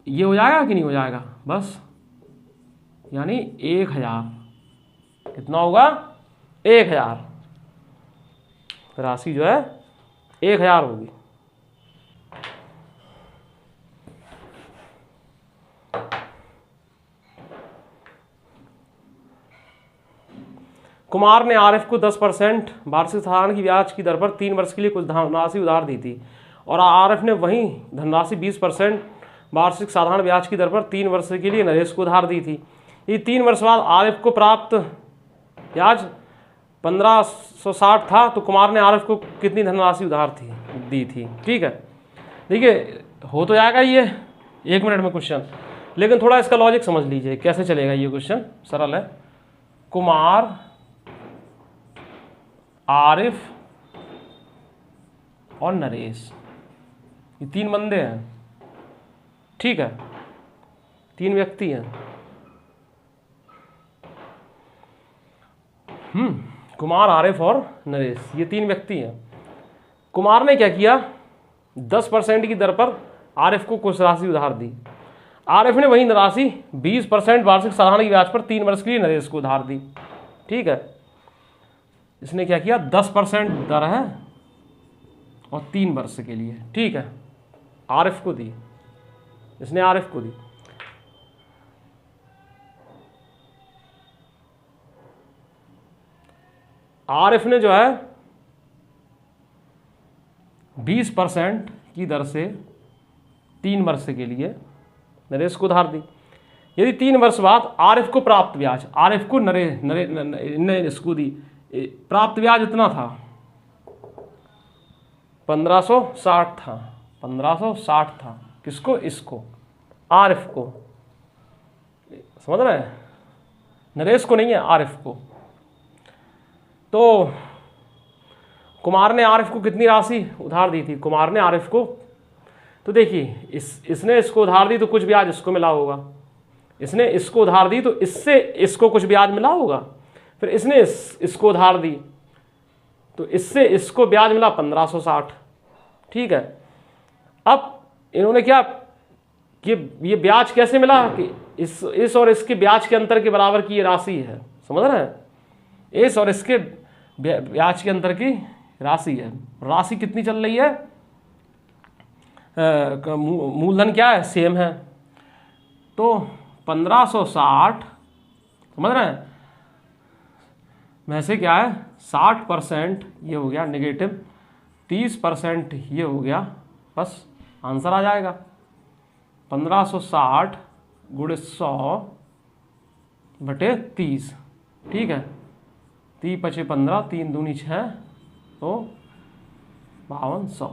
ये हो जाएगा कि नहीं हो जाएगा, बस यानी 1000। कितना होगा 1000, राशि जो है 1000 होगी। कुमार ने आरिफ को 10% वार्षिक साधारण की ब्याज की दर पर 3 वर्ष के लिए कुछ धनराशि उधार दी थी, और आरिफ ने वही धनराशि 20% वार्षिक साधारण ब्याज की दर पर 3 वर्ष के लिए नरेश को उधार दी थी। ये 3 वर्ष बाद आरिफ को प्राप्त ब्याज 1560 था, तो कुमार ने आरिफ को कितनी धनराशि उधार दी थी, ठीक है। देखिए हो तो जाएगा ये 1 मिनट में क्वेश्चन, लेकिन थोड़ा इसका लॉजिक समझ लीजिए कैसे चलेगा। ये क्वेश्चन सरल है। कुमार, आरिफ और नरेश, ये 3 बंदे हैं, ठीक है, 3 व्यक्ति हैं। कुमार, आरिफ और नरेश, ये 3 व्यक्ति हैं। कुमार ने क्या किया, 10% की दर पर आरिफ को कुछ राशि उधार दी। आरिफ ने वही राशि 20% वार्षिक साधारण की ब्याज पर 3 वर्ष के लिए नरेश को उधार दी, ठीक है। इसने क्या किया, 10% दर है और 3 वर्ष के लिए, ठीक है, आरिफ को दी, इसने आरिफ को दी। आरिफ ने जो है 20% की दर से 3 वर्ष के लिए नरेश को उधार दी। यदि 3 वर्ष बाद आरिफ को प्राप्त ब्याज, आरिफ को नरेश को दी, प्राप्त ब्याज इतना था 1560 था, 1560 था। किसको, इसको, आरिफ को, समझ रहे हैं, नरेश को नहीं है, आरिफ को। तो कुमार ने आरिफ को कितनी राशि उधार दी थी, कुमार ने आरिफ को, तो देखिए इसने इसको उधार दी तो कुछ ब्याज इसको मिला होगा, इसने इसको उधार दी तो इससे इसको कुछ ब्याज मिला होगा, फिर इसने इसको उधार दी तो इससे इसको ब्याज मिला 1560, ठीक है। अब इन्होंने क्या कि ये ब्याज कैसे मिला कि इस और इसके ब्याज के अंतर के बराबर की ये राशि है, समझ रहे हैं, इस और इसके ब्याज के अंतर की राशि है। राशि कितनी चल रही है, मूलधन क्या है, सेम है, तो 1560, समझ रहे हैं, में से क्या है 60% ये हो गया नेगेटिव, 30% ये हो गया, बस आंसर आ जाएगा 1560 गुणे 100 बटे 30। ठीक है, 30 पचे 15, 3 दूनी 6, तो 5200।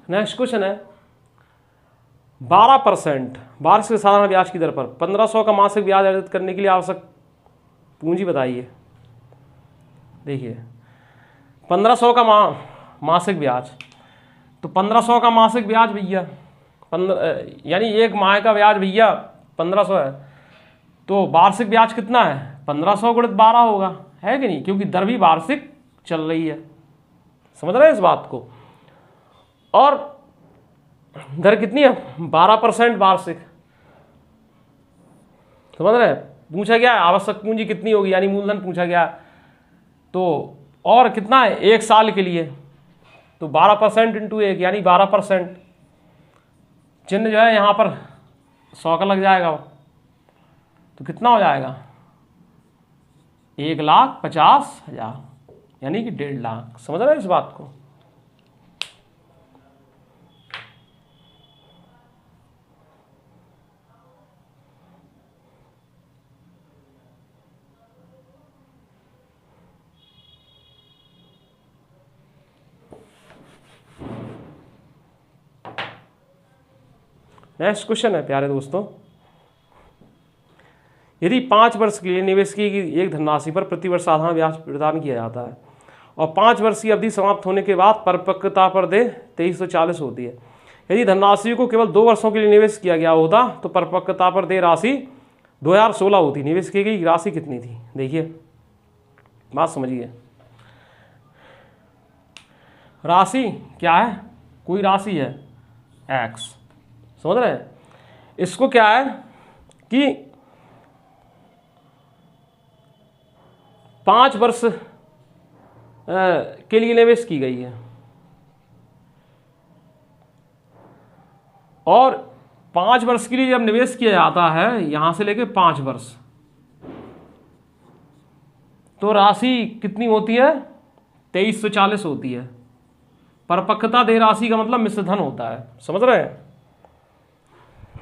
नेक्स्ट क्वेश्चन है 12% वार्षिक साधारण ब्याज की दर पर 1500 का मासिक ब्याज अर्जित करने के लिए आवश्यक पूंजी बताइए। देखिए 1500 का मासिक ब्याज, तो 1500 का मासिक ब्याज भैया 15 यानी एक माह का ब्याज भैया 1500 है, तो वार्षिक ब्याज कितना है 1500 गुणित 12 होगा, है कि नहीं, क्योंकि दर भी वार्षिक चल रही है। समझ रहे हैं इस बात को। और दर कितनी है 12% वार्षिक। समझ रहे हैं, पूछा गया है आवश्यक पूंजी कितनी होगी, यानी मूलधन पूछा गया, तो और कितना है 1 साल के लिए, तो 12% इंटू 1 यानी 12%। चिन्ह जो है यहाँ पर 100 का लग जाएगा, तो कितना हो जाएगा 1,50,000 यानी कि 1.5 लाख। समझ रहे हैं इस बात को। नेक्स्ट क्वेश्चन है प्यारे दोस्तों, यदि 5 वर्ष के लिए निवेश की गई एक धनराशि पर प्रतिवर्ष साधारण ब्याज प्रदान किया जाता है और 5 वर्ष की अवधि समाप्त होने के बाद परिपक्वता पर दर 2340 होती है, यदि धनराशि को केवल 2 वर्षों के लिए निवेश किया गया होता तो परिपक्वता पर दर राशि 2016 होती। निवेश की गई राशि कितनी थी? देखिए बात समझिए, राशि क्या है, कोई राशि है x, समझ रहे हैं। इसको क्या है कि 5 वर्ष के लिए निवेश की गई है और 5 वर्ष के लिए जब निवेश किया जाता है यहां से लेके 5 वर्ष, तो राशि कितनी होती है 2340 होती है। परिपक्वता देय राशि का मतलब मिश्र धन होता है। समझ रहे हैं,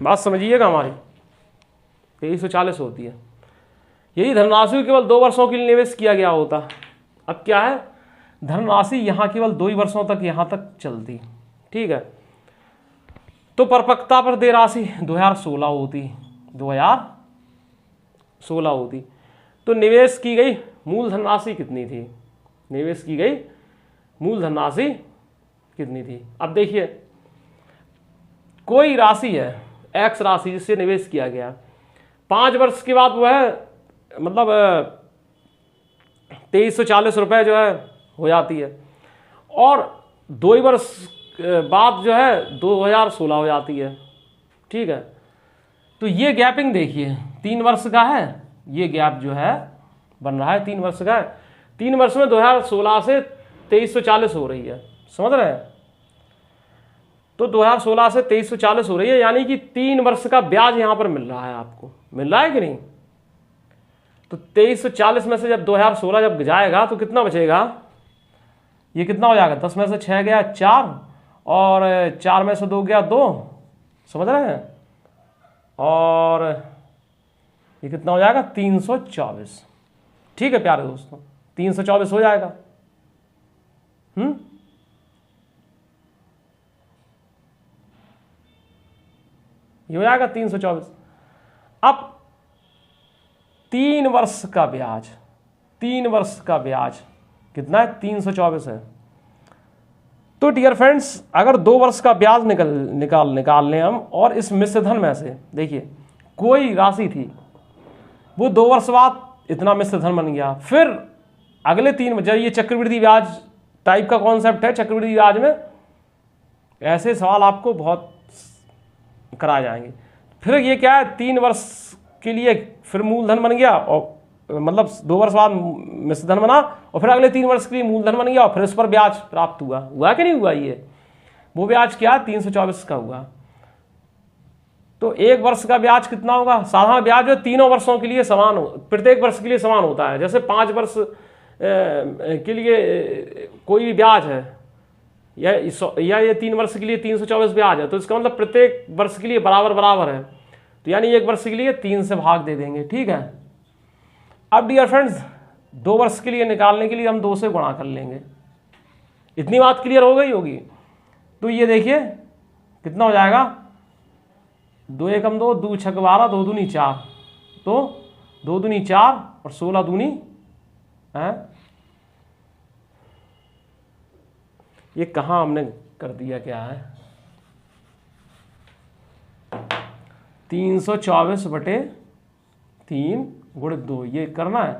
बात समझिएगा हमारी। 2340 होती है यदि धनराशि केवल 2 वर्षों के लिए निवेश किया गया होता। अब क्या है, धनराशि यहां केवल 2 ही वर्षों तक यहां तक चलती, ठीक है, तो परिपक्वता पर देय राशि 2016 होती, 2016 होती। तो निवेश की गई मूल धनराशि कितनी थी, निवेश की गई मूल धनराशि कितनी थी। अब देखिए कोई राशि है एक्स राशि जिससे निवेश किया गया, 5 वर्ष के बाद वह मतलब 2340 रुपये जो है हो जाती है और 2 ही वर्ष बाद जो है 2016 हो जाती है, ठीक है। तो ये गैपिंग देखिए 3 वर्ष का है, ये गैप जो है बन रहा है 3 वर्ष का है। 3 वर्ष में 2016 से 2340 हो रही है, समझ रहे हैं। तो 2016 से 2340 हो रही है, यानी कि 3 वर्ष का ब्याज यहां पर मिल रहा है, आपको मिल रहा है कि नहीं। तो 2340 में से जब 2016 जब जाएगा तो कितना बचेगा, ये कितना हो जाएगा, 10 में से 6 गया 4 और 4 में से 2 गया 2, समझ रहे हैं, और ये कितना हो जाएगा 324। ठीक है प्यारे दोस्तों, 324 हो जाएगा। ये हो जाएगा 324। अब 3 वर्ष का ब्याज, 3 वर्ष का ब्याज कितना है 324 है। तो डियर फ्रेंड्स अगर 2 वर्ष का ब्याज निकाल लें हम, और इस मिश्र धन में से देखिए कोई राशि थी वो 2 वर्ष बाद इतना मिश्र धन बन गया, फिर अगले 3 जब ये चक्रवृद्धि ब्याज टाइप का कॉन्सेप्ट है, चक्रवृद्धि ब्याज में ऐसे सवाल आपको बहुत कराए जाएंगे। फिर ये क्या है 3 वर्ष के लिए फिर मूलधन बन गया, और मतलब 2 वर्ष बाद मिश्र धन बना, और फिर अगले 3 वर्ष के लिए मूलधन बन गया, और फिर इस पर ब्याज प्राप्त हुआ कि नहीं हुआ? ये वो ब्याज क्या 324 का हुआ। तो 1 वर्ष का ब्याज कितना होगा? साधारण ब्याज जो तीनों वर्षों के लिए समान हो, प्रत्येक वर्ष के लिए समान होता है। जैसे 5 वर्ष के लिए कोई भी ब्याज है, या ये 3 वर्ष के लिए 324 ब्याज है, तो इसका मतलब प्रत्येक वर्ष के लिए बराबर बराबर है। तो यानी 1 वर्ष के लिए 3 से भाग दे देंगे, ठीक है। अब डियर फ्रेंड्स 2 वर्ष के लिए निकालने के लिए हम 2 से गुणा कर लेंगे। इतनी बात क्लियर हो गई होगी। तो ये देखिए कितना हो जाएगा, 2 एकम 2, 2 छक 12, 2 दूनी 4, तो 2 दूनी 4 और 16 दूनी है। ये कहाँ हमने कर दिया, क्या है 324/3 गुणित 2, ये करना है।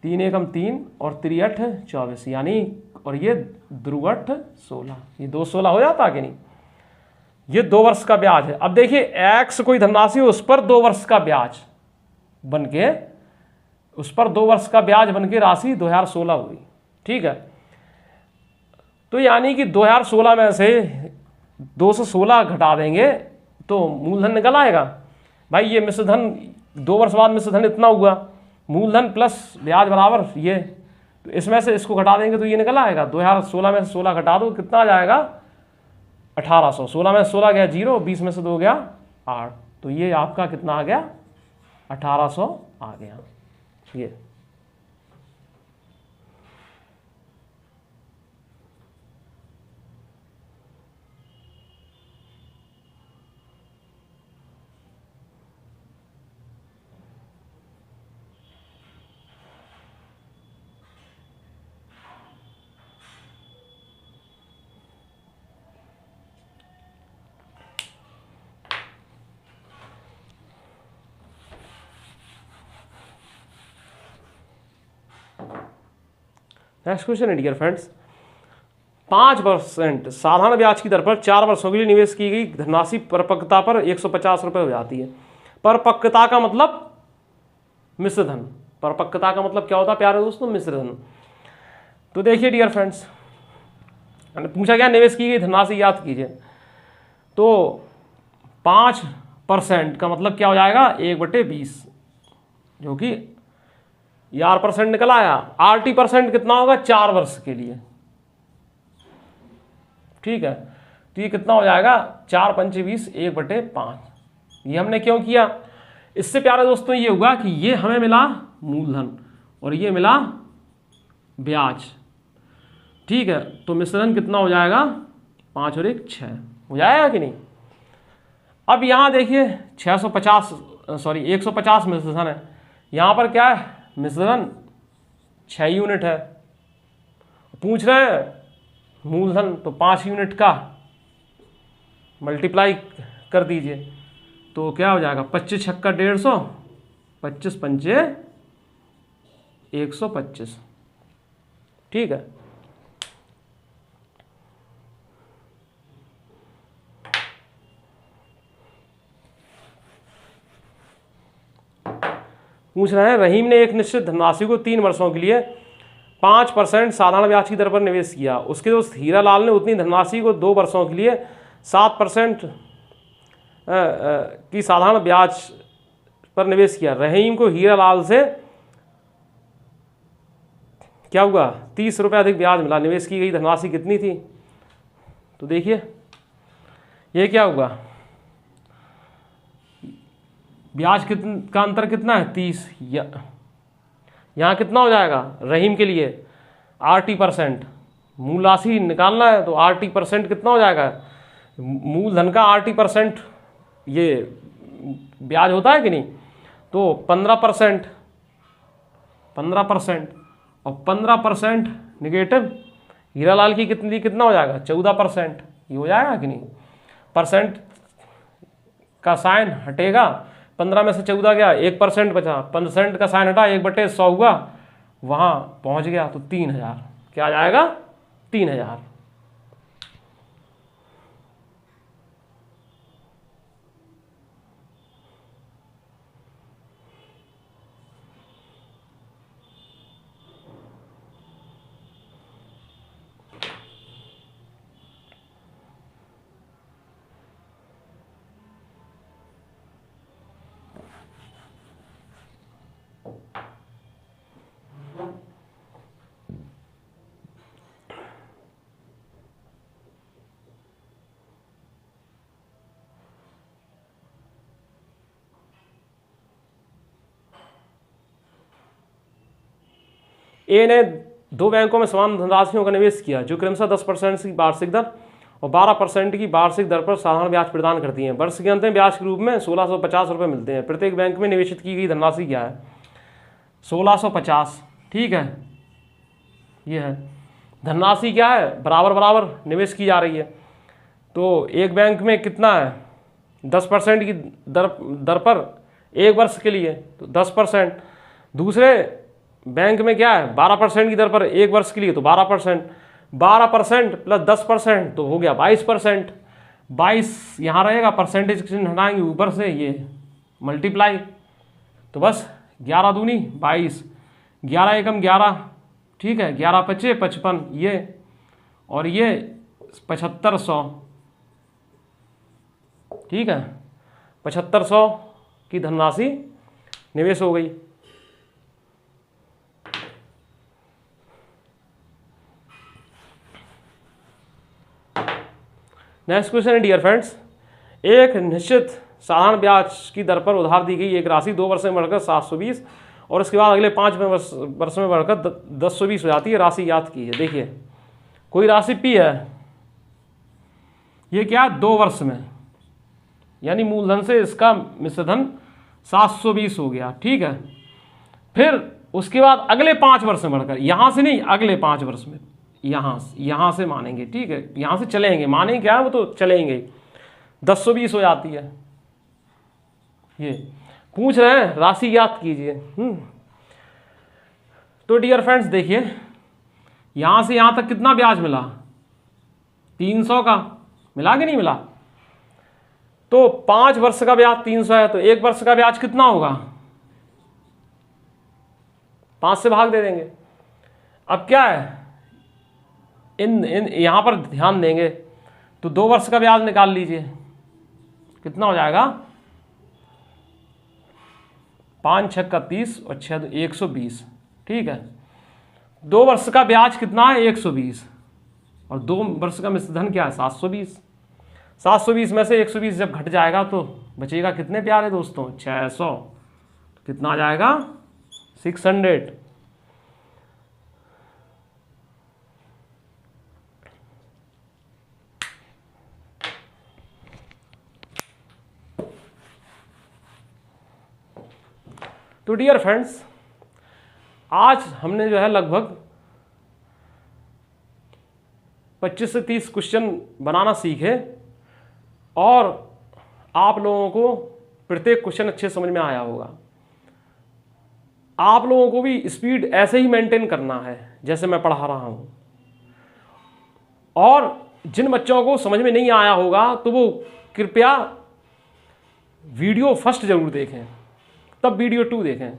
3 एकम 3 और 3 8 24, यानी और ये दुर्गठ 16, ये 2 16 हो जाता कि नहीं? ये 2 वर्ष का ब्याज है। अब देखिए एक्स कोई धनराशि उस पर 2 वर्ष का ब्याज बनके, उस पर 2 वर्ष का ब्याज बनके राशि 2016 हुई, ठीक है। तो यानी कि 2016 में से 216 घटा देंगे तो मूलधन निकल आएगा। भाई ये मिश्रधन 2 वर्ष बाद मिश्रधन इतना हुआ, मूलधन प्लस ब्याज बराबर ये, तो इसमें से इसको घटा देंगे तो ये निकल आएगा। 2016 में से 16 घटा दो, कितना आ जाएगा 1800। 16 में से 16 गया 0, 20 में से 2 गया 8, तो ये आपका कितना आ गया 1800 आ गया। ये नेक्स्ट क्वेश्चन है डियर फ्रेंड्स, 5% साधारण ब्याज की दर पर 4 वर्षों के लिए निवेश की गई धनराशि परिपक्वता पर 150 रुपये हो जाती है। परिपक्वता का मतलब मिश्रधन, परिपक्वता का मतलब क्या होता है प्यारे दोस्तों? मिश्रधन। तो देखिए डियर फ्रेंड्स, पूछा गया निवेश की गई धनराशि याद कीजिए। तो 5% का मतलब क्या हो जाएगा 1/20, जो कि यार परसेंट निकल आया। RT% कितना होगा 4 वर्ष के लिए, ठीक है। तो ये कितना हो जाएगा 4 पंचे 20, 1/5। ये हमने क्यों किया? इससे प्यारे दोस्तों ये हुआ कि ये हमें मिला मूलधन और ये मिला ब्याज, ठीक है। तो मिश्रण कितना हो जाएगा 5 और 1 6 हो जाएगा कि नहीं? अब यहां देखिए 150 मिश्रण है, यहां पर क्या है मिश्रण 6 यूनिट है। पूछ रहे हैं मूलधन, तो 5 यूनिट का मल्टीप्लाई कर दीजिए, तो क्या हो जाएगा 25 छक्का 150, 25 पंचे 125, ठीक है। पूछ रहे हैं रहीम ने एक निश्चित धनराशि को 3 वर्षों के लिए 5% साधारण ब्याज की दर पर निवेश किया। उसके दोस्त हीरालाल ने उतनी धनराशि को 2 वर्षों के लिए 7% की साधारण ब्याज पर निवेश किया। रहीम को हीरालाल से क्या हुआ 30 रुपये अधिक ब्याज मिला। निवेश की गई धनराशि कितनी थी? तो देखिए ये क्या हुआ, ब्याज का अंतर कितना है 30, यहाँ कितना हो जाएगा रहीम के लिए RT%, मूल राशि निकालना है तो RT% कितना हो जाएगा, मूलधन का RT% ये ब्याज होता है कि नहीं, तो 15% और 15% निगेटिव हीरालाल की कितना हो जाएगा 14%, ये हो जाएगा कि नहीं? परसेंट का साइन हटेगा, 15 में से 14 गया, 1% बचा, 5% का साइन हटा 1/100 हुआ, वहां पहुंच गया तो 3000, क्या आ जाएगा 3000। ए ने 2 बैंकों में समान धनराशियों का निवेश किया जो क्रमशः 10% की वार्षिक दर और 12% की वार्षिक दर पर साधारण ब्याज प्रदान करती हैं। वर्ष के अंत में ब्याज के रूप में 1650 रुपये मिलते हैं। प्रत्येक बैंक में निवेशित की गई धनराशि क्या है? 1650। ठीक है, ये है धनराशि क्या है, बराबर बराबर निवेश की जा रही है। तो एक बैंक में कितना है, 10% की दर पर 1 वर्ष के लिए, तो 10%। दूसरे बैंक में क्या है, 12% की दर पर 1 वर्ष के लिए, तो 12%। 12% प्लस 10% तो हो गया 22%। 22 यहाँ रहेगा, परसेंटेज चिन्ह हटाएंगे ऊपर से, ये मल्टीप्लाई, तो बस 11 दूनी 22, 11 एकम 11। ठीक है, 11 पचे 55 ये, और ये 7500। ठीक है, 7500 की धनराशि निवेश हो गई। नेक्स्ट क्वेश्चन है डियर फ्रेंड्स, एक निश्चित साधारण ब्याज की दर पर उधार दी गई एक राशि 2 वर्ष में बढ़कर 720 और उसके बाद अगले 5 वर्ष में बढ़कर 1020 हो जाती है। राशि याद कीजिए। देखिए कोई राशि पी है, ये क्या 2 वर्ष में, यानी मूलधन से इसका मिश्रधन 720 हो गया। ठीक है, फिर उसके बाद अगले 5 वर्ष में बढ़कर, यहां से नहीं अगले 5 वर्ष में, यहां से मानेंगे। ठीक है, यहां से चलेंगे, मानेंगे क्या, वो तो चलेंगे, 1020 हो जाती है। ये पूछ रहे हैं राशि याद कीजिए। तो डियर फ्रेंड्स देखिए, यहां से यहां तक कितना ब्याज मिला, 300 का मिला कि नहीं मिला? तो 5 वर्ष का ब्याज 300 है, तो 1 वर्ष का ब्याज कितना होगा, 5 से भाग दे देंगे। अब क्या है, इन यहां पर ध्यान देंगे, तो 2 वर्ष का ब्याज निकाल लीजिए, कितना हो जाएगा, 5 6 का 30 और 6 120। ठीक है, 2 वर्ष का ब्याज कितना है, 120, और 2 वर्ष का मिश्रधन क्या है, 720। 720 में से 120 जब घट जाएगा तो बचेगा कितने प्यारे दोस्तों, 600। कितना आ जाएगा, 600। तो डियर फ्रेंड्स, आज हमने जो है लगभग 25 से 30 क्वेश्चन बनाना सीखे और आप लोगों को प्रत्येक क्वेश्चन अच्छे समझ में आया होगा। आप लोगों को भी स्पीड ऐसे ही मेंटेन करना है जैसे मैं पढ़ा रहा हूं, और जिन बच्चों को समझ में नहीं आया होगा तो वो कृपया वीडियो फर्स्ट जरूर देखें, तब वीडियो 2 देखें,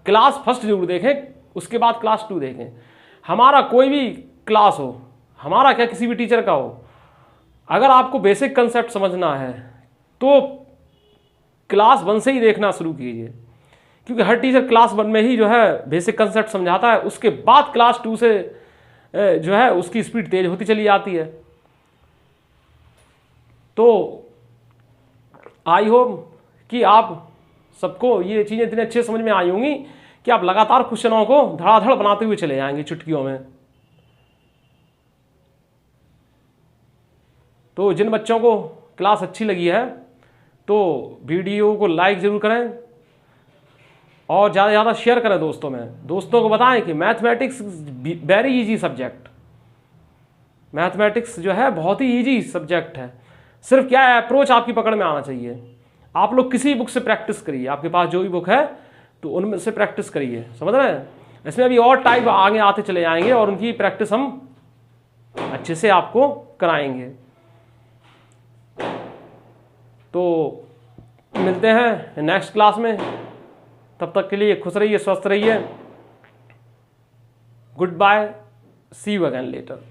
क्लास फर्स्ट जरूर देखें, उसके बाद क्लास 2 देखें। हमारा कोई भी क्लास हो, हमारा क्या किसी भी टीचर का हो, अगर आपको बेसिक कंसेप्ट समझना है तो क्लास 1 से ही देखना शुरू कीजिए, क्योंकि हर टीचर क्लास 1 में ही जो है बेसिक कंसेप्ट समझाता है, उसके बाद क्लास 2 से जो है उसकी स्पीड तेज होती चली जाती है। तो आई होप कि आप सबको ये चीज़ें इतने अच्छे समझ में आई होंगी कि आप लगातार क्वेश्चनों को धड़ाधड़ बनाते हुए चले जाएंगे चुटकियों में। तो जिन बच्चों को क्लास अच्छी लगी है तो वीडियो को लाइक जरूर करें और ज़्यादा से ज़्यादा शेयर करें दोस्तों में। दोस्तों को बताएं कि mathematics very easy subject, mathematics जो है बहुत ही इजी सब्जेक्ट है। सिर्फ क्या है, अप्रोच आपकी पकड़ में आना चाहिए। आप लोग किसी बुक से प्रैक्टिस करिए, आपके पास जो भी बुक है तो उनमें से प्रैक्टिस करिए, समझ रहे हैं। इसमें अभी और टाइप आगे आते चले जाएंगे और उनकी प्रैक्टिस हम अच्छे से आपको कराएंगे। तो मिलते हैं नेक्स्ट क्लास में, तब तक के लिए खुश रहिए, स्वस्थ रहिए। Good bye, see you again letter.